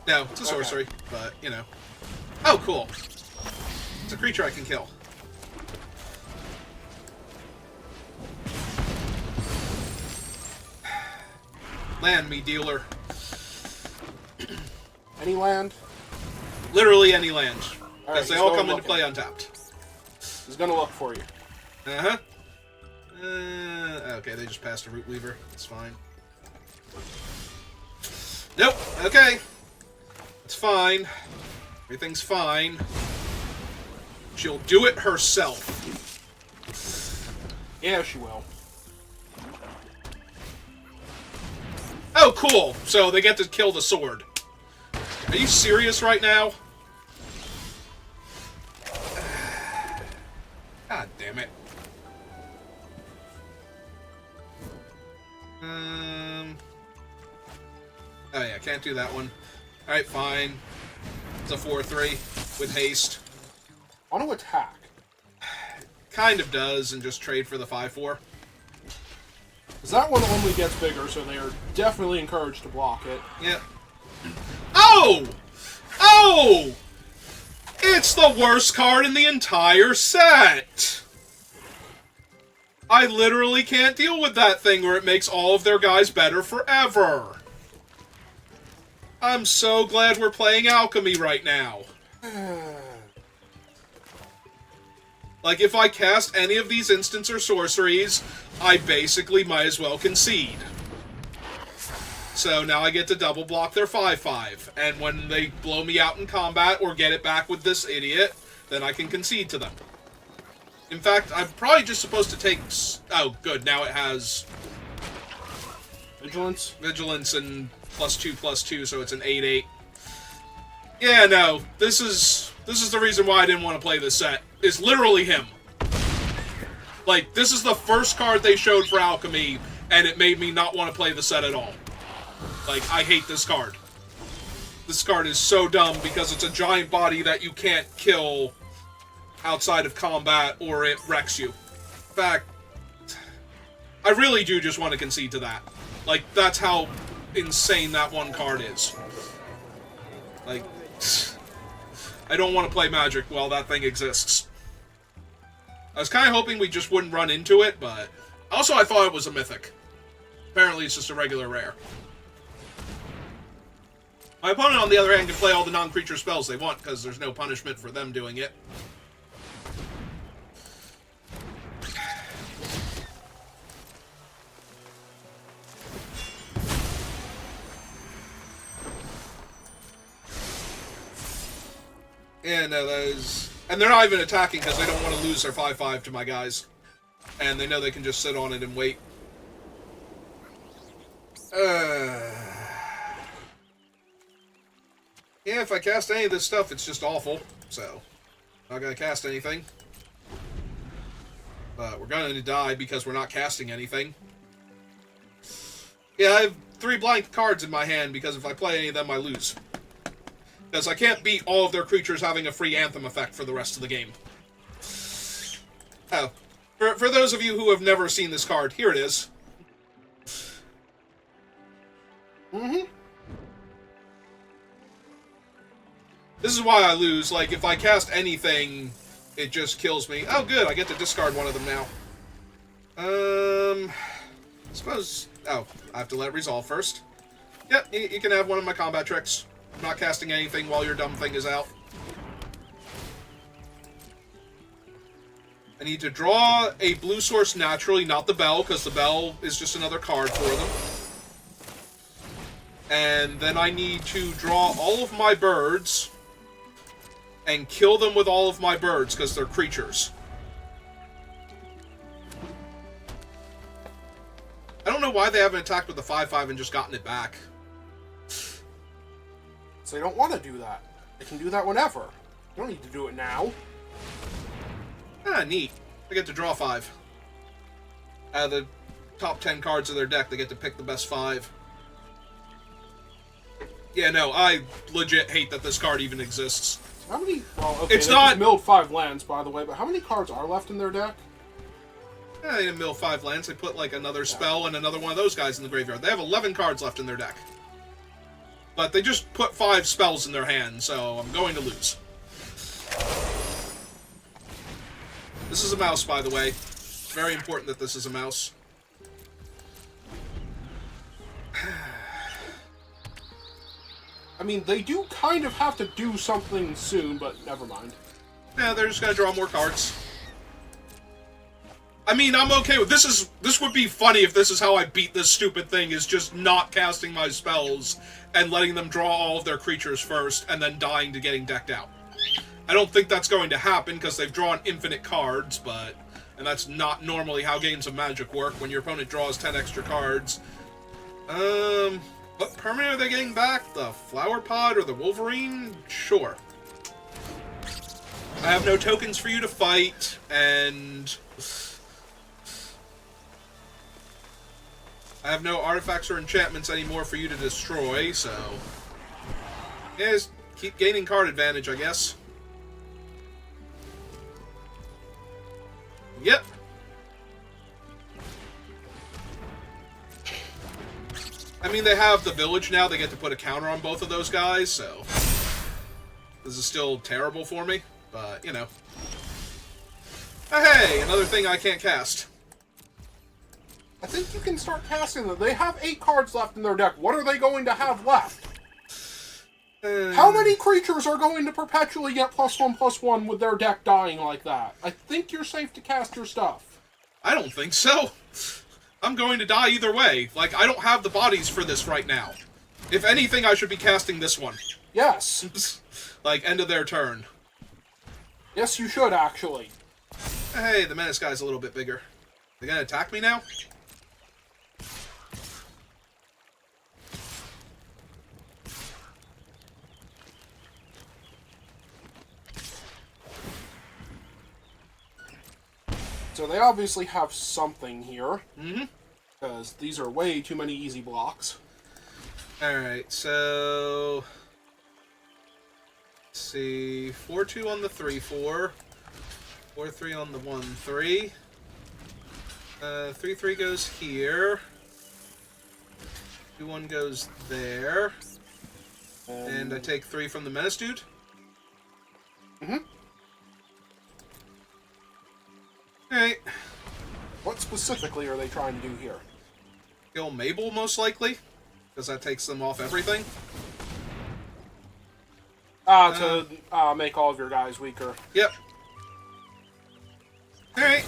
No, it's a sorcery, but, you know. Oh, cool. It's a creature I can kill. Land me, dealer. Any land? Literally any land. Because they he's all going come into looking. play untapped. He's gonna look for you. Uh-huh. Okay, they just passed a Root Weaver. It's fine. Nope. Okay. It's fine. Everything's fine. She'll do it herself. Yeah, she will. Oh, cool. So they get to kill the sword. Are you serious right now? God damn it. Oh yeah, can't do that one. Alright, fine. It's a 4-3 with haste. Want to attack. Kind of does, and just trade for the 5-4. Because that one only gets bigger, so they are definitely encouraged to block it. Yep. Oh! Oh! It's the worst card in the entire set! I literally can't deal with that thing where it makes all of their guys better forever. I'm so glad we're playing Alchemy right now. Like, if I cast any of these instants or sorceries, I basically might as well concede. So now I get to double block their 5-5, and when they blow me out in combat or get it back with this idiot, then I can concede to them. In fact, I'm probably just supposed to take... Oh, good, now it has... Vigilance? Vigilance and +2/+2, so it's an 8/8. Yeah, no, this is the reason why I didn't want to play this set. It's literally him. Like, this is the first card they showed for Alchemy, and it made me not want to play the set at all. Like, I hate this card. This card is so dumb because it's a giant body that you can't kill outside of combat or it wrecks you. In fact, I really do just want to concede to that. Like, that's how insane that one card is. Like, I don't want to play Magic while that thing exists. I was kind of hoping we just wouldn't run into it, but... Also, I thought it was a mythic. Apparently, it's just a regular rare. My opponent, on the other hand, can play all the non-creature spells they want, because there's no punishment for them doing it. Yeah, no, that is... And they're not even attacking because they don't want to lose their 5-5 to my guys. And they know they can just sit on it and wait. Yeah, if I cast any of this stuff, it's just awful. So, not gonna cast anything. But we're gonna die because we're not casting anything. Yeah, I have 3 blank cards in my hand because if I play any of them, I lose. Because I can't beat all of their creatures having a free Anthem effect for the rest of the game. Oh. For those of you who have never seen this card, here it is. Mm-hmm. This is why I lose. Like, if I cast anything, it just kills me. Oh, good. I get to discard one of them now. Suppose... Oh, I have to let it resolve first. Yep, you can have one of my combat tricks. I'm not casting anything while your dumb thing is out. I need to draw a blue source naturally, not the bell, because the bell is just another card for them. And then I need to draw all of my birds and kill them with all of my birds, because they're creatures. I don't know why they haven't attacked with the 5-5 and just gotten it back. So they don't want to do that. They can do that whenever. They don't need to do it now. Ah, neat. They get to draw 5. Out of the top 10 cards of their deck, they get to pick the best 5. Yeah, no, I legit hate that this card even exists. How many... Well, okay, it's they not... just milled 5 lands, by the way, but how many cards are left in their deck? Yeah, they didn't mill 5 lands. They put, like, another spell and another one of those guys in the graveyard. They have 11 cards left in their deck. But they just put 5 spells in their hand, so I'm going to lose. This is a mouse, by the way. It's very important that this is a mouse. I mean, they do kind of have to do something soon, but never mind. Yeah, they're just gonna draw more cards. I mean, I'm okay with this. This would be funny if this is how I beat this stupid thing, is just not casting my spells and letting them draw all of their creatures first and then dying to getting decked out. I don't think that's going to happen because they've drawn infinite cards, but... And that's not normally how games of Magic work, when your opponent draws 10 extra cards. What permanent are they getting back? The Flower Pod or the Wolverine? Sure. I have no tokens for you to fight, and... I have no artifacts or enchantments anymore for you to destroy, so... Yeah, just keep gaining card advantage, I guess. Yep. I mean, they have the village now. They get to put a counter on both of those guys, so... This is still terrible for me, but, you know. Hey, another thing I can't cast. I think you can start casting them. They have 8 cards left in their deck. What are they going to have left? How many creatures are going to perpetually get +1/+1 with their deck dying like that? I think you're safe to cast your stuff. I don't think so. I'm going to die either way. Like, I don't have the bodies for this right now. If anything, I should be casting this one. Yes. Like, end of their turn. Yes, you should, actually. Hey, the menace guy's a little bit bigger. They gonna attack me now? So they obviously have something here. Mm-hmm. Because these are way too many easy blocks. Alright, so... Let's see... 4-2 on the 3-4. 4-3 on the 1-3. 3-3 goes here. 2-1 goes there. And I take 3 from the menace dude. Mm-hmm. Alright. What specifically are they trying to do here? Kill Mabel, most likely. Because that takes them off everything. To make all of your guys weaker. Yep. Alright.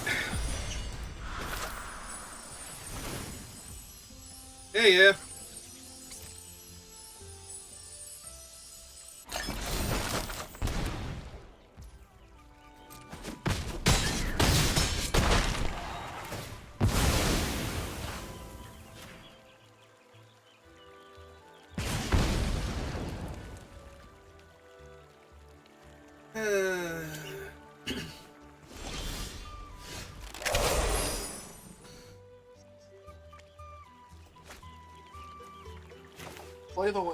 Yeah.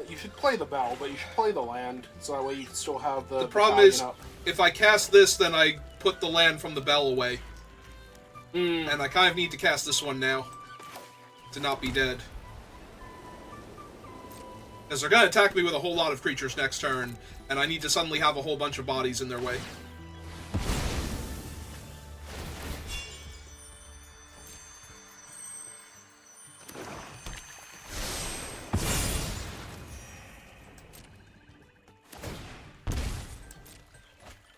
You should play the bell, but you should play the land, so that way you can still have the problem battalion is, up. if I cast this, then I put the land from the bell away. Mm. And I kind of need to cast this one now. To not be dead. Because they're going to attack me with a whole lot of creatures next turn, and I need to suddenly have a whole bunch of bodies in their way.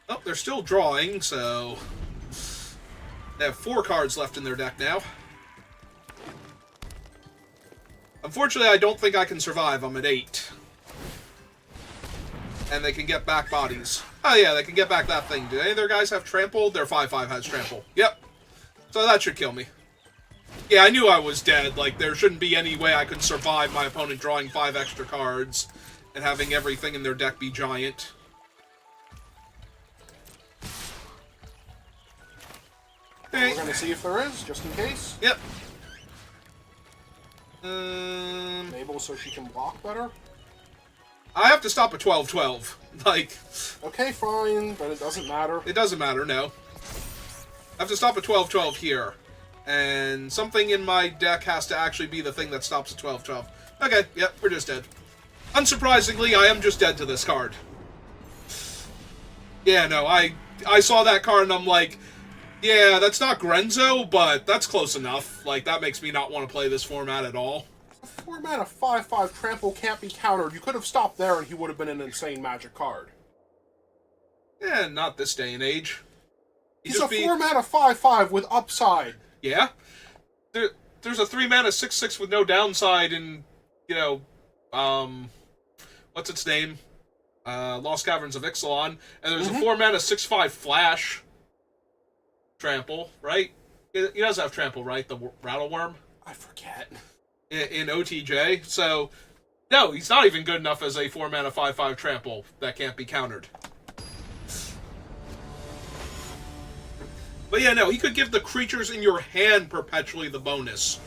Oh, they're still drawing, so... They have 4 cards left in their deck now. Unfortunately, I don't think I can survive. I'm at 8. And they can get back bodies. Oh yeah, they can get back that thing. Do any of their guys have trample? Their 5/5 has trample. Yep. So that should kill me. Yeah, I knew I was dead. Like, there shouldn't be any way I could survive my opponent drawing 5 extra cards and having everything in their deck be giant. We're going to see if there is, just in case. Yep. Mabel so she can block better. I have to stop at 12-12. Like... Okay, fine, but it doesn't matter. It doesn't matter, no. I have to stop at 12-12 here. And something in my deck has to actually be the thing that stops at 12-12. Okay, yep, we're just dead. Unsurprisingly, I am just dead to this card. Yeah, no, I saw that card and I'm like... Yeah, that's not Grenzo, but that's close enough. Like, that makes me not want to play this format at all. A 4-mana 5/5 trample can't be countered. You could have stopped there and he would have been an insane magic card. Yeah, not this day and age. He's a 4-mana 5/5 with upside. Yeah. There's a 3-mana 6/6 with no downside in, you know, what's its name? Lost Caverns of Ixalan. And there's a 4-mana 6/5 flash. Trample, right? He does have trample, right? The Rattleworm? I forget. In OTJ. So, no, he's not even good enough as a 4-mana 5/5 trample that can't be countered. But yeah, no, he could give the creatures in your hand perpetually the bonus.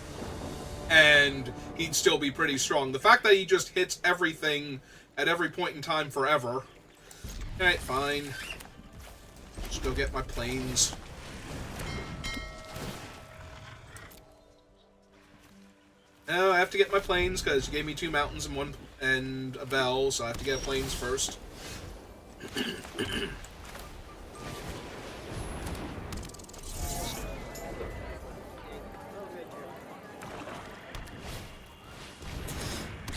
and he'd still be pretty strong. The fact that he just hits everything at every point in time forever. Alright, fine. Just go get my planes. No, I have to get my planes because you gave me 2 mountains and a bell, so I have to get planes first.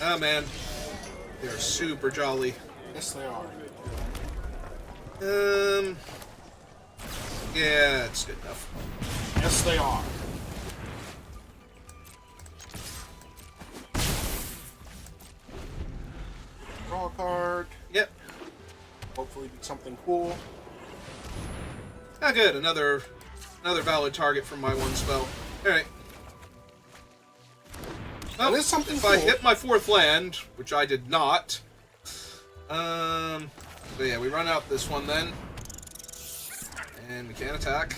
Oh man, they're super jolly. Yes, they are. Yeah, it's good enough. Yes, they are. Draw a card. Yep. Hopefully be something cool. Ah, good. Another valid target from my 1 spell. Alright. That is something if cool. I hit my 4th land, which I did not. So yeah, we run out this one then. And we can't attack.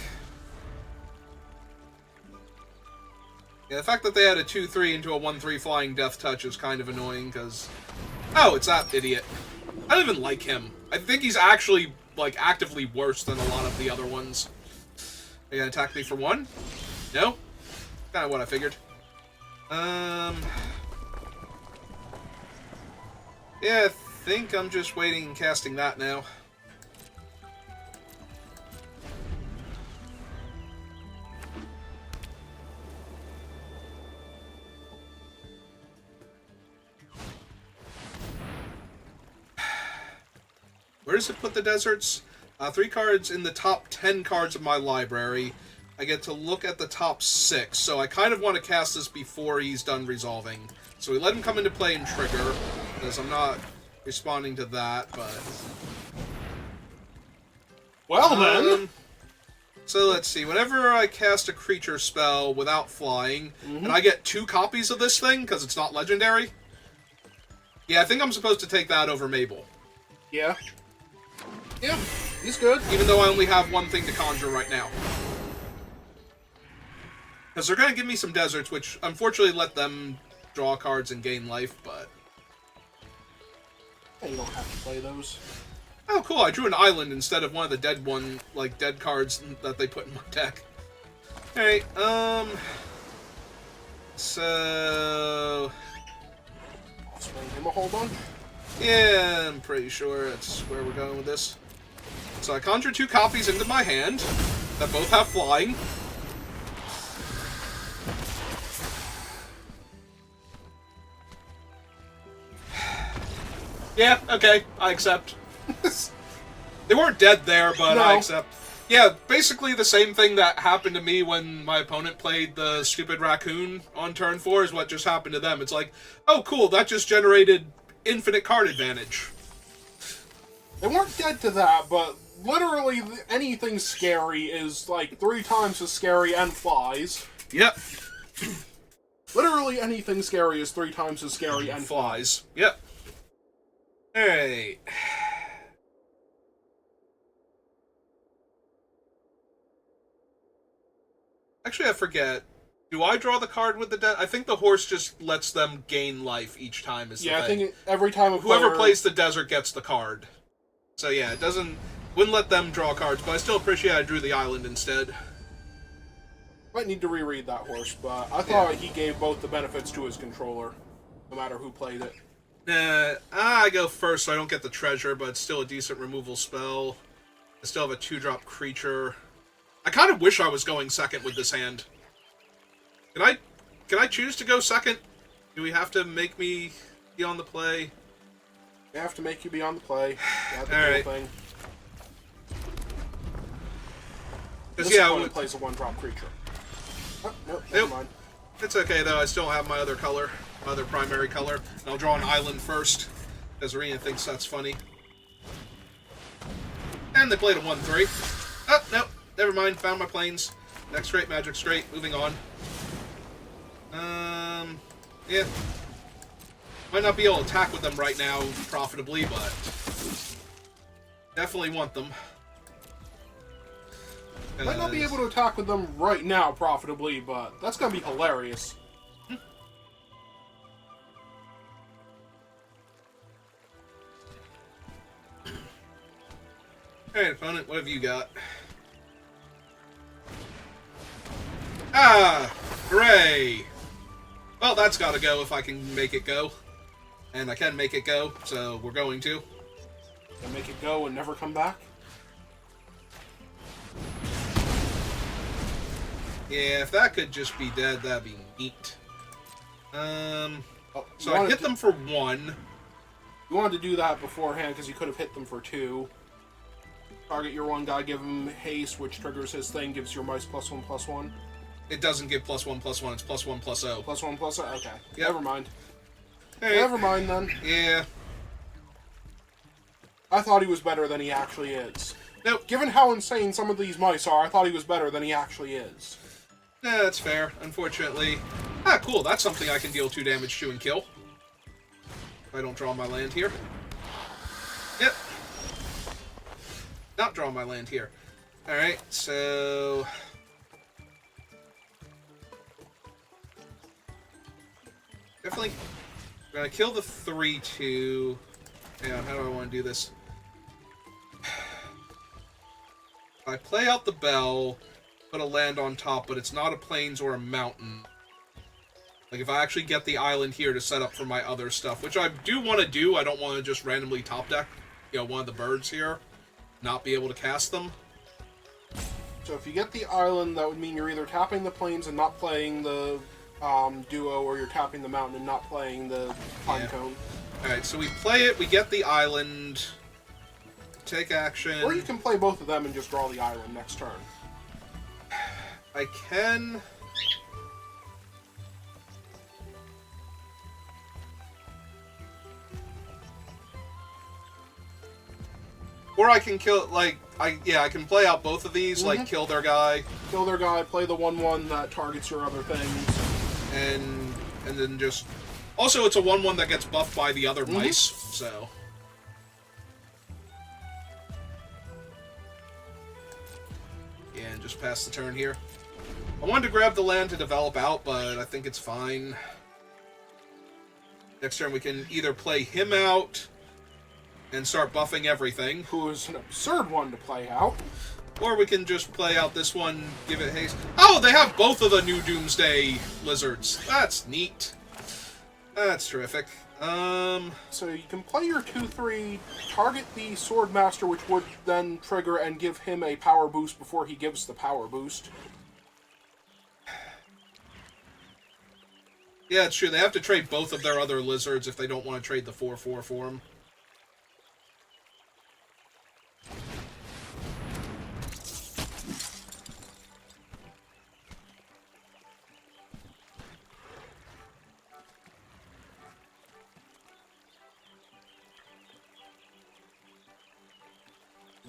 Yeah, the fact that they had a 2-3 into a 1-3 flying death touch is kind of annoying, because... Oh, it's that idiot. I don't even like him. I think he's actually, like, actively worse than a lot of the other ones. Are you gonna attack me for 1? No? Kinda what I figured. Yeah, I think I'm just waiting and casting that now. Where does it put the deserts? 3 cards in the top 10 cards of my library. I get to look at the top 6, so I kind of want to cast this before he's done resolving. So we let him come into play and trigger, because I'm not responding to that, but... Well then! So let's see, whenever I cast a creature spell without flying, and I get 2 copies of this thing, because it's not legendary, yeah, I think I'm supposed to take that over Mabel. Yeah. Yeah, he's good. Even though I only have 1 thing to conjure right now. Because they're going to give me some deserts, which unfortunately let them draw cards and gain life, but... Hey, you don't have to play those. Oh, cool, I drew an island instead of one of the dead cards that they put in my deck. Alright, so... I'll swing him a whole bunch. Yeah, I'm pretty sure that's where we're going with this. So I conjure 2 copies into my hand that both have flying. Yeah, okay, I accept. They weren't dead there, but No. I accept. Yeah, basically the same thing that happened to me when my opponent played the stupid raccoon on turn 4 is what just happened to them. It's like, oh cool, that just generated infinite card advantage. They weren't dead to that, but literally anything scary is like 3 times as scary and flies. Yep. Literally anything scary is 3 times as scary and flies. Yep. Alright. Actually, I forget. Do I draw the card with the death? I think the horse just lets them gain life each time. Is Yeah, the I thing. think every time a Whoever player... plays the desert gets the card. So yeah, it wouldn't let them draw cards, but I still appreciate I drew the island instead. Might need to reread that horse, but I thought he gave both the benefits to his controller, no matter who played it. I go first, so I don't get the treasure, but it's still a decent removal spell. I still have a 2-drop creature. I kind of wish I was going second with this hand. Can I choose to go second? Do we have to make me be on the play? They have to make you be on the play. Yeah, the Alright. whole thing. Because This yeah, opponent plays a 1-drop creature. Oh, nope, never mind. It's okay though. I still have my other color, my other primary color, and I'll draw an island first, because Arena thinks that's funny. And they played a 1-3. Oh no, never mind. Found my planes. Next straight, magic straight. Moving on. Yeah. Might not be able to attack with them right now profitably, but definitely want them. Might not be able to attack with them right now profitably, but that's gonna be hilarious. Alright, opponent, what have you got? Ah! Hooray! Well, that's gotta go if I can make it go. And I can make it go, so we're going to. And make it go and never come back? Yeah, if that could just be dead, that'd be neat. So I hit them for 1. You wanted to do that beforehand because you could have hit them for 2. Target your one guy, give him haste, which triggers his thing, gives your mice +1/+1. It doesn't give +1/+1, it's +1/+0. +1/+0? Okay. Yep. Never mind. Hey. Never mind then. Yeah. I thought he was better than he actually is. Nope. Given how insane some of these mice are, I thought he was better than he actually is. Yeah, that's fair, unfortunately. Ah, cool, that's something I can deal 2 damage to and kill. If I don't draw my land here. Yep. Not draw my land here. Alright, so... Definitely gonna kill the 3/2. Hang on, how do I want to do this? I play out the bell, put a land on top, but it's not a plains or a mountain. Like, if I actually get the island here to set up for my other stuff, which I do want to do, I don't want to just randomly top deck, you know, one of the birds here, not be able to cast them. So if you get the island, that would mean you're either tapping the plains and not playing the duo, or you're tapping the mountain and not playing the pine cone. Alright, so we play it, we get the island, take action. Or you can play both of them and just draw the island next turn. I can... Or I can kill, like, I can play out both of these, like, kill their guy. Kill their guy, play the 1/1 that targets your other things. And then just... Also, it's a 1/1 that gets buffed by the other mice, so... Yeah, and just pass the turn here. I wanted to grab the land to develop out, but I think it's fine. Next turn we can either play him out and start buffing everything. Who is an absurd one to play out. Or we can just play out this one, give it haste. Oh, they have both of the new Doomsday lizards. That's neat. That's terrific. So you can play your 2/3, target the Swordmaster, which would then trigger and give him a power boost before he gives the power boost. Yeah, it's true. They have to trade both of their other lizards if they don't want to trade the 4/4 for them.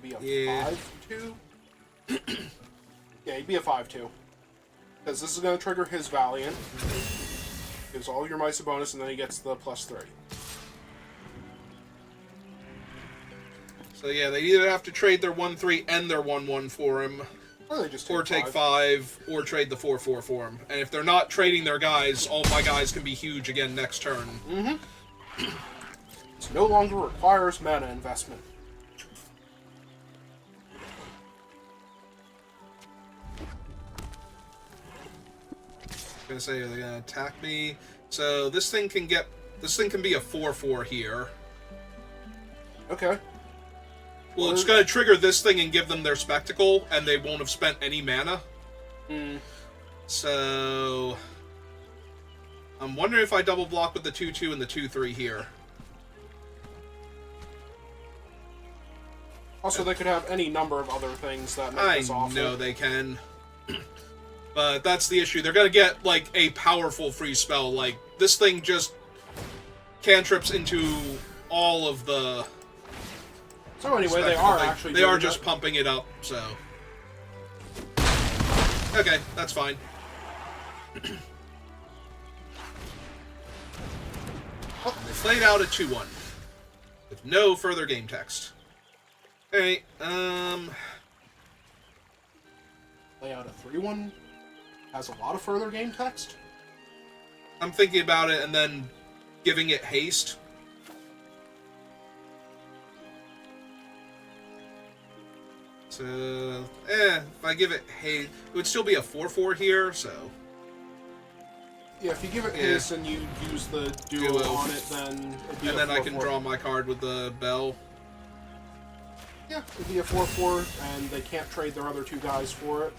Be a 5/2? Yeah, he'd be a 5/2. Because this is going to trigger his Valiant. Gives all your mice a bonus, and then he gets the +3. So yeah, they either have to trade their 1/3 and their 1/1 for him, Or they just take 5, or trade the 4/4 for him. And if they're not trading their guys, all my guys can be huge again next turn. It no longer requires mana investment. Gonna say they're gonna attack me. So this thing can be a 4/4 here. Okay. Well, it's gonna trigger this thing and give them their spectacle, and they won't have spent any mana. So I'm wondering if I double block with the 2/2 and the 2/3 here. Also, they could have any number of other things that make this awful. I know they can. But that's the issue. They're going to get, like, a powerful free spell. Like, this thing just cantrips into all of the... So anyway, they are actually They are just pumping it up, so... Okay, that's fine. Oh, they played out a 2/1. With no further game text. Alright, Play out a 3/1. Has a lot of further game text. I'm thinking about it and then giving it haste. So, if I give it haste, it would still be a 4/4 here, so... Yeah, if you give it haste and you use the duo on it, then it'd be and a then 4/4. I can draw my card with the bell. Yeah, it'd be a 4/4, and they can't trade their other two guys for it.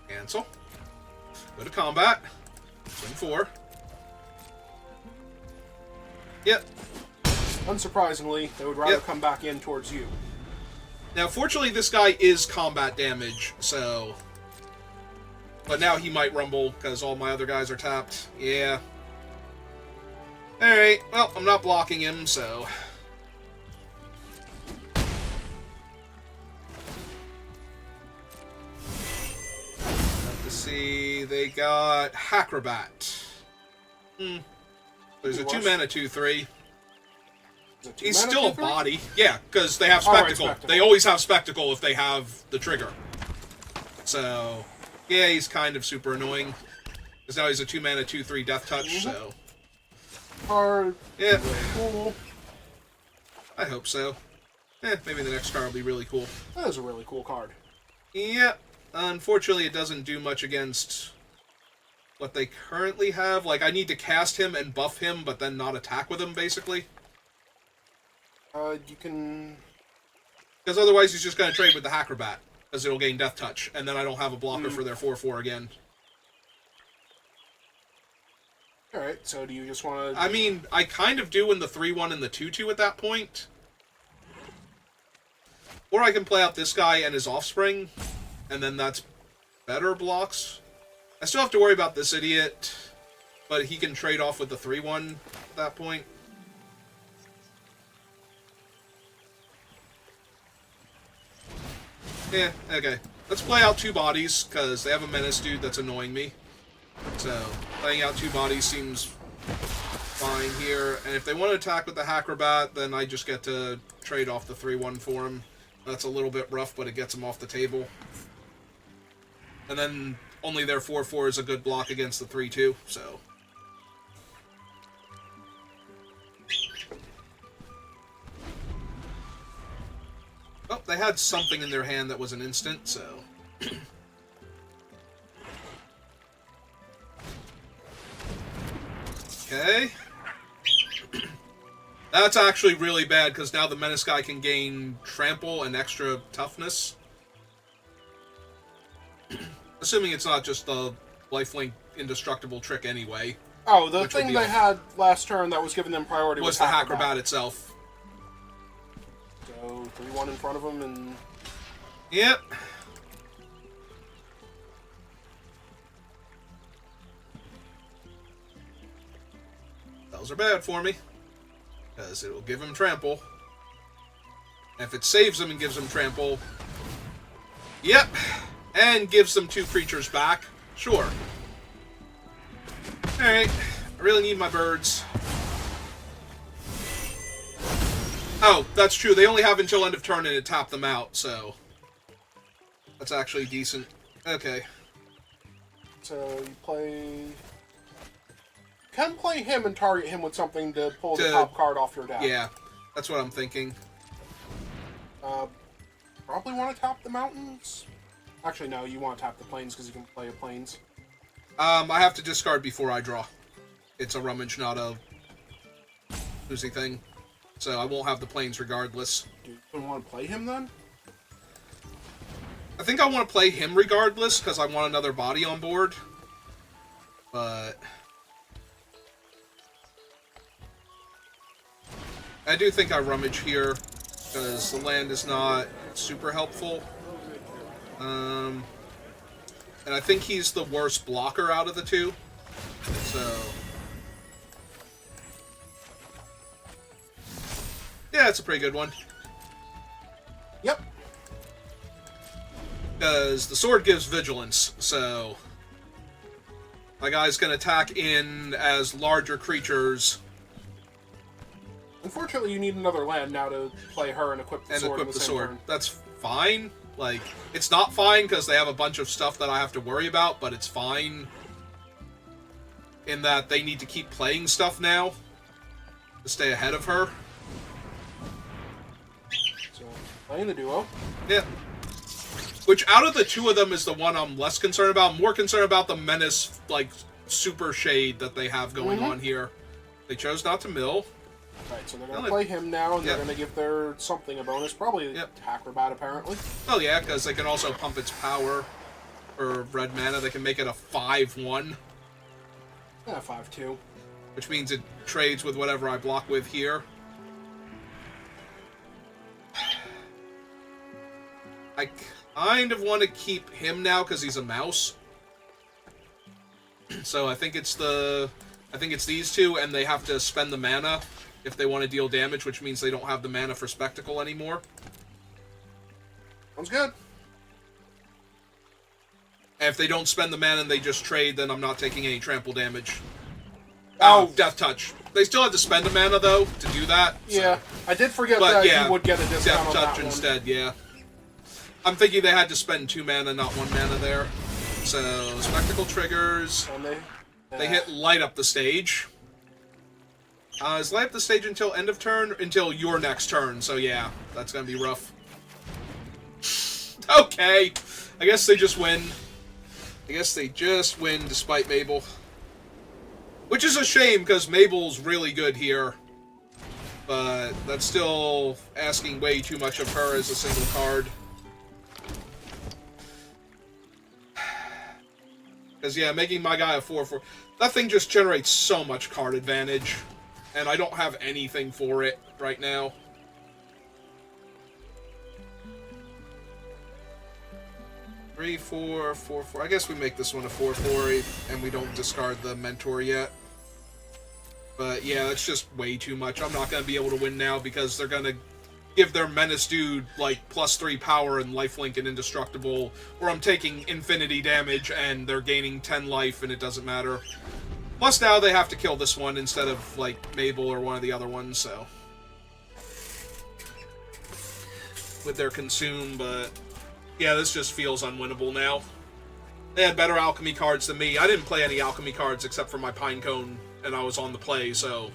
Cancel. Go to combat. Swing 4. Yep. Unsurprisingly, they would rather come back in towards you. Now, fortunately, this guy is combat damage, so... But now he might rumble, because all my other guys are tapped. Yeah. Alright, well, I'm not blocking him, so... Let's see, they got Acrobat. There's a 2-mana 2/3. He's still a body. Yeah, because they have Spectacle. Right, They always have Spectacle if they have the trigger. So, yeah, he's kind of super annoying. Because now he's a 2-mana 2/3 Death Touch, so... Card. Yeah. Cool. I hope so. Maybe the next card will be really cool. That is a really cool card. Yeah. Unfortunately, it doesn't do much against what they currently have. Like, I need to cast him and buff him, but then not attack with him, basically. You can... Because otherwise he's just going to trade with the Acrobat, because it'll gain Death Touch, and then I don't have a blocker for their 4/4 again. Alright, so do you just want to... I mean, I kind of do in the 3/1 and the 2/2 at that point. Or I can play out this guy and his offspring, and then that's better blocks. I still have to worry about this idiot, but he can trade off with the 3/1 at that point. Yeah, okay. Let's play out 2 bodies, because they have a menace dude that's annoying me. So, playing out 2 bodies seems fine here. And if they want to attack with the Acrobat, then I just get to trade off the 3/1 for him. That's a little bit rough, but it gets him off the table. And then only their 4/4 is a good block against the 3/2, so... Oh, they had something in their hand that was an instant, so... Okay. That's actually really bad, because now the Menace guy can gain Trample and extra toughness. Assuming it's not just the lifelink indestructible trick anyway. Oh, the thing they had last turn that was giving them priority was the Acrobat itself. So, 3/1 in front of them, and... Yep. Those are bad for me. Because it will give him Trample. And if it saves him and gives him Trample... Yep. And gives them 2 creatures back. Sure. Alright. I really need my birds. Oh, that's true. They only have until end of turn and to tap them out, so... That's actually decent. Okay. So, you play... Can play him and target him with something to pull the top card off your deck. Yeah, that's what I'm thinking. Probably want to tap the mountains? Actually, no, you want to tap the plains because you can play a plains. I have to discard before I draw. It's a rummage, not a losing thing. So I won't have the plains regardless. Do you want to play him then? I think I want to play him regardless because I want another body on board. But... I do think I rummage here, because the land is not super helpful. And I think he's the worst blocker out of the 2. So... Yeah, it's a pretty good one. Yep. Because the sword gives vigilance, so... My guy's going to attack in as larger creatures... Unfortunately, you need another land now to play her and equip the sword. Turn. That's fine. Like, it's not fine because they have a bunch of stuff that I have to worry about, but it's fine in that they need to keep playing stuff now to stay ahead of her. Playing the duo. Yeah. Which, out of the two of them, is the one I'm less concerned about. I'm more concerned about the Menace, like, super shade that they have going on here. They chose not to mill. Right, so they're going to play him now, and they're Yep. going to give their something a bonus. Probably Acrobat, apparently. Oh, yeah, because they can also pump its power for red mana. They can make it a 5-1. Yeah, 5-2. Which means it trades with whatever I block with here. I kind of want to keep him now because he's a mouse. So I think it's these two, and they have to spend the mana if they want to deal damage, which means they don't have the mana for Spectacle anymore. Sounds good. And if they don't spend the mana and they just trade, then I'm not taking any trample damage. Oh, Death Touch. They still had to spend a mana, though, to do that. Yeah, so. I did forget that you would get a discount Death on Touch that instead, one. yeah. I'm thinking they had to spend 2 mana, not 1 mana there. So, Spectacle triggers. And They hit Light Up the Stage. Is Light Up the Stage until end of turn? Until your next turn, so yeah, that's gonna be rough. Okay, I guess they just win. I guess they just win despite Mabel. Which is a shame, because Mabel's really good here. But that's still asking way too much of her as a single card. Because, yeah, making my guy a 4-4... That thing just generates so much card advantage. And I don't have anything for it right now. Three, 4, 4, 4. I guess we make this one a 4-4, and we don't discard the Mentor yet. But, yeah, that's just way too much. I'm not going to be able to win now because they're going to give their Menace dude, like, +3 power and lifelink and indestructible, or I'm taking infinity damage and they're gaining 10 life and it doesn't matter. Plus now they have to kill this one instead of, like, Mabel or one of the other ones, so. With their Consume, but yeah, this just feels unwinnable now. They had better Alchemy cards than me. I didn't play any Alchemy cards except for my Pinecone, and I was on the play, so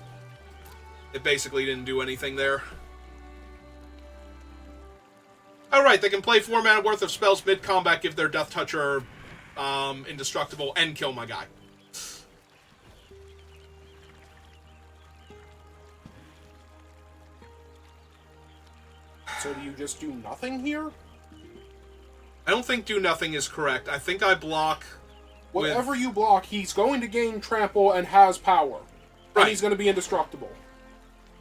it basically didn't do anything there. Alright, they can play 4 mana worth of spells mid-combat, give their Death Toucher indestructible, and kill my guy. So do you just do nothing here? I don't think do nothing is correct. I think I block Whatever you block, he's going to gain trample and has power. Right. And he's going to be indestructible.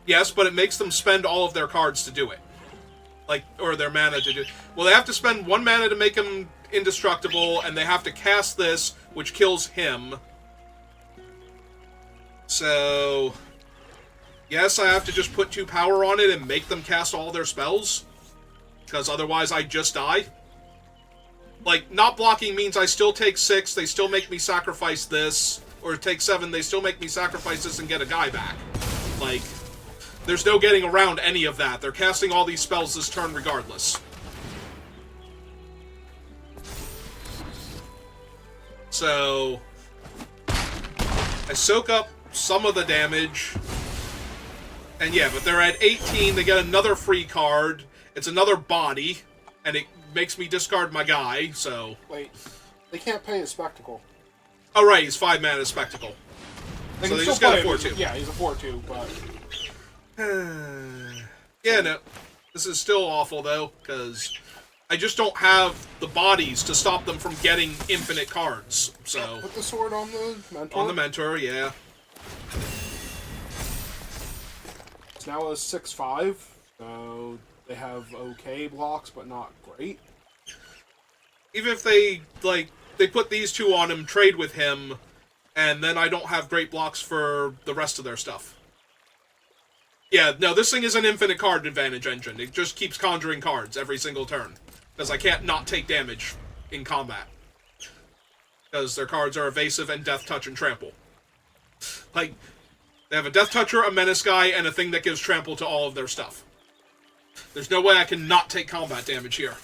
Yes, but it makes them spend all of their cards to do it. Like, or their mana to do it. Well, they have to spend 1 mana to make him indestructible, and they have to cast this, which kills him. So, yes, I have to just put 2 power on it and make them cast all their spells. Because otherwise I just die. Like, not blocking means I still take 6, they still make me sacrifice this. Or take 7, they still make me sacrifice this and get a guy back. Like, there's no getting around any of that. They're casting all these spells this turn regardless. So, I soak up some of the damage. And yeah, but they're at 18, they get another free card. It's another body, and it makes me discard my guy, so... Wait, they can't pay his Spectacle. Oh right, he's 5 mana Spectacle. They So can they still just got a play him. 4-2. Yeah, he's a 4-2, but... Yeah, no. This is still awful, though, because I just don't have the bodies to stop them from getting infinite cards, so... Put the sword on the Mentor. On the Mentor, yeah. It's now a 6-5, so they have okay blocks, but not great. Even if they, like, they put these 2 on him, trade with him, and then I don't have great blocks for the rest of their stuff. Yeah, no, this thing is an infinite card advantage engine. It just keeps conjuring cards every single turn. Because I can't not take damage in combat. Because their cards are evasive and Death Touch and Trample. Like, they have a Death Toucher, a Menace guy, and a thing that gives Trample to all of their stuff. There's no way I can not take combat damage here.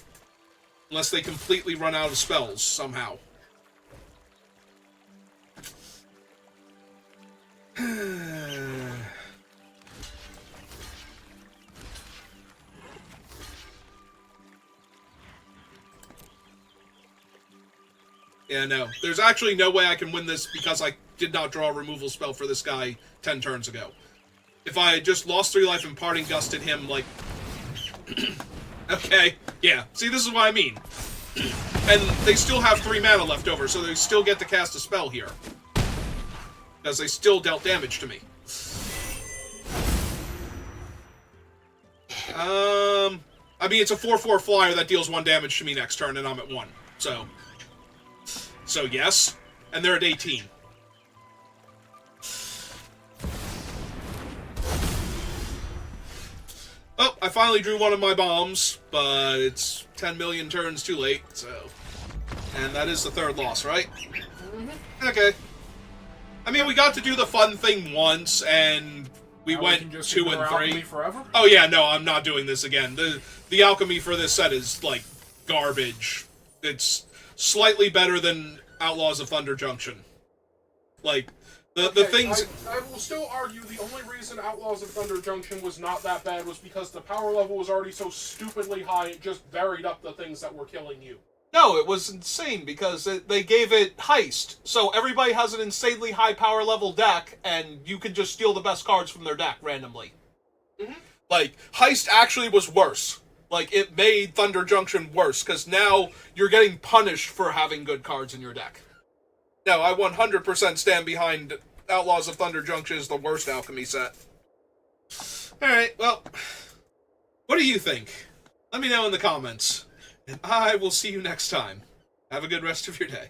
Unless they completely run out of spells, somehow. Yeah, no. There's actually no way I can win this because I did not draw a removal spell for this guy 10 turns ago. If I had just lost 3 life and Parting Gusted him, like... okay, yeah. See, this is what I mean. And they still have 3 mana left over, so they still get to cast a spell here. Because they still dealt damage to me. I mean, it's a 4/4 flyer that deals 1 damage to me next turn, and I'm at 1. So yes. And they're at 18. Oh, I finally drew one of my bombs, but it's 10 million turns too late, so... And that is the 3rd loss, right? Mm-hmm. Okay. I mean, we got to do the fun thing once, and we went 2 and 3. Forever? Oh yeah, no, I'm not doing this again. The alchemy for this set is, like, garbage. It's slightly better than Outlaws of Thunder Junction. Like, the things... I will still argue the only reason Outlaws of Thunder Junction was not that bad was because the power level was already so stupidly high, it just varied up the things that were killing you. No, it was insane because they gave it Heist. So everybody has an insanely high power level deck, and you can just steal the best cards from their deck randomly. Mm-hmm. Like, Heist actually was worse. Like, it made Thunder Junction worse, because now you're getting punished for having good cards in your deck. No, I 100% stand behind Outlaws of Thunder Junction as the worst alchemy set. Alright, well, what do you think? Let me know in the comments. And I will see you next time. Have a good rest of your day.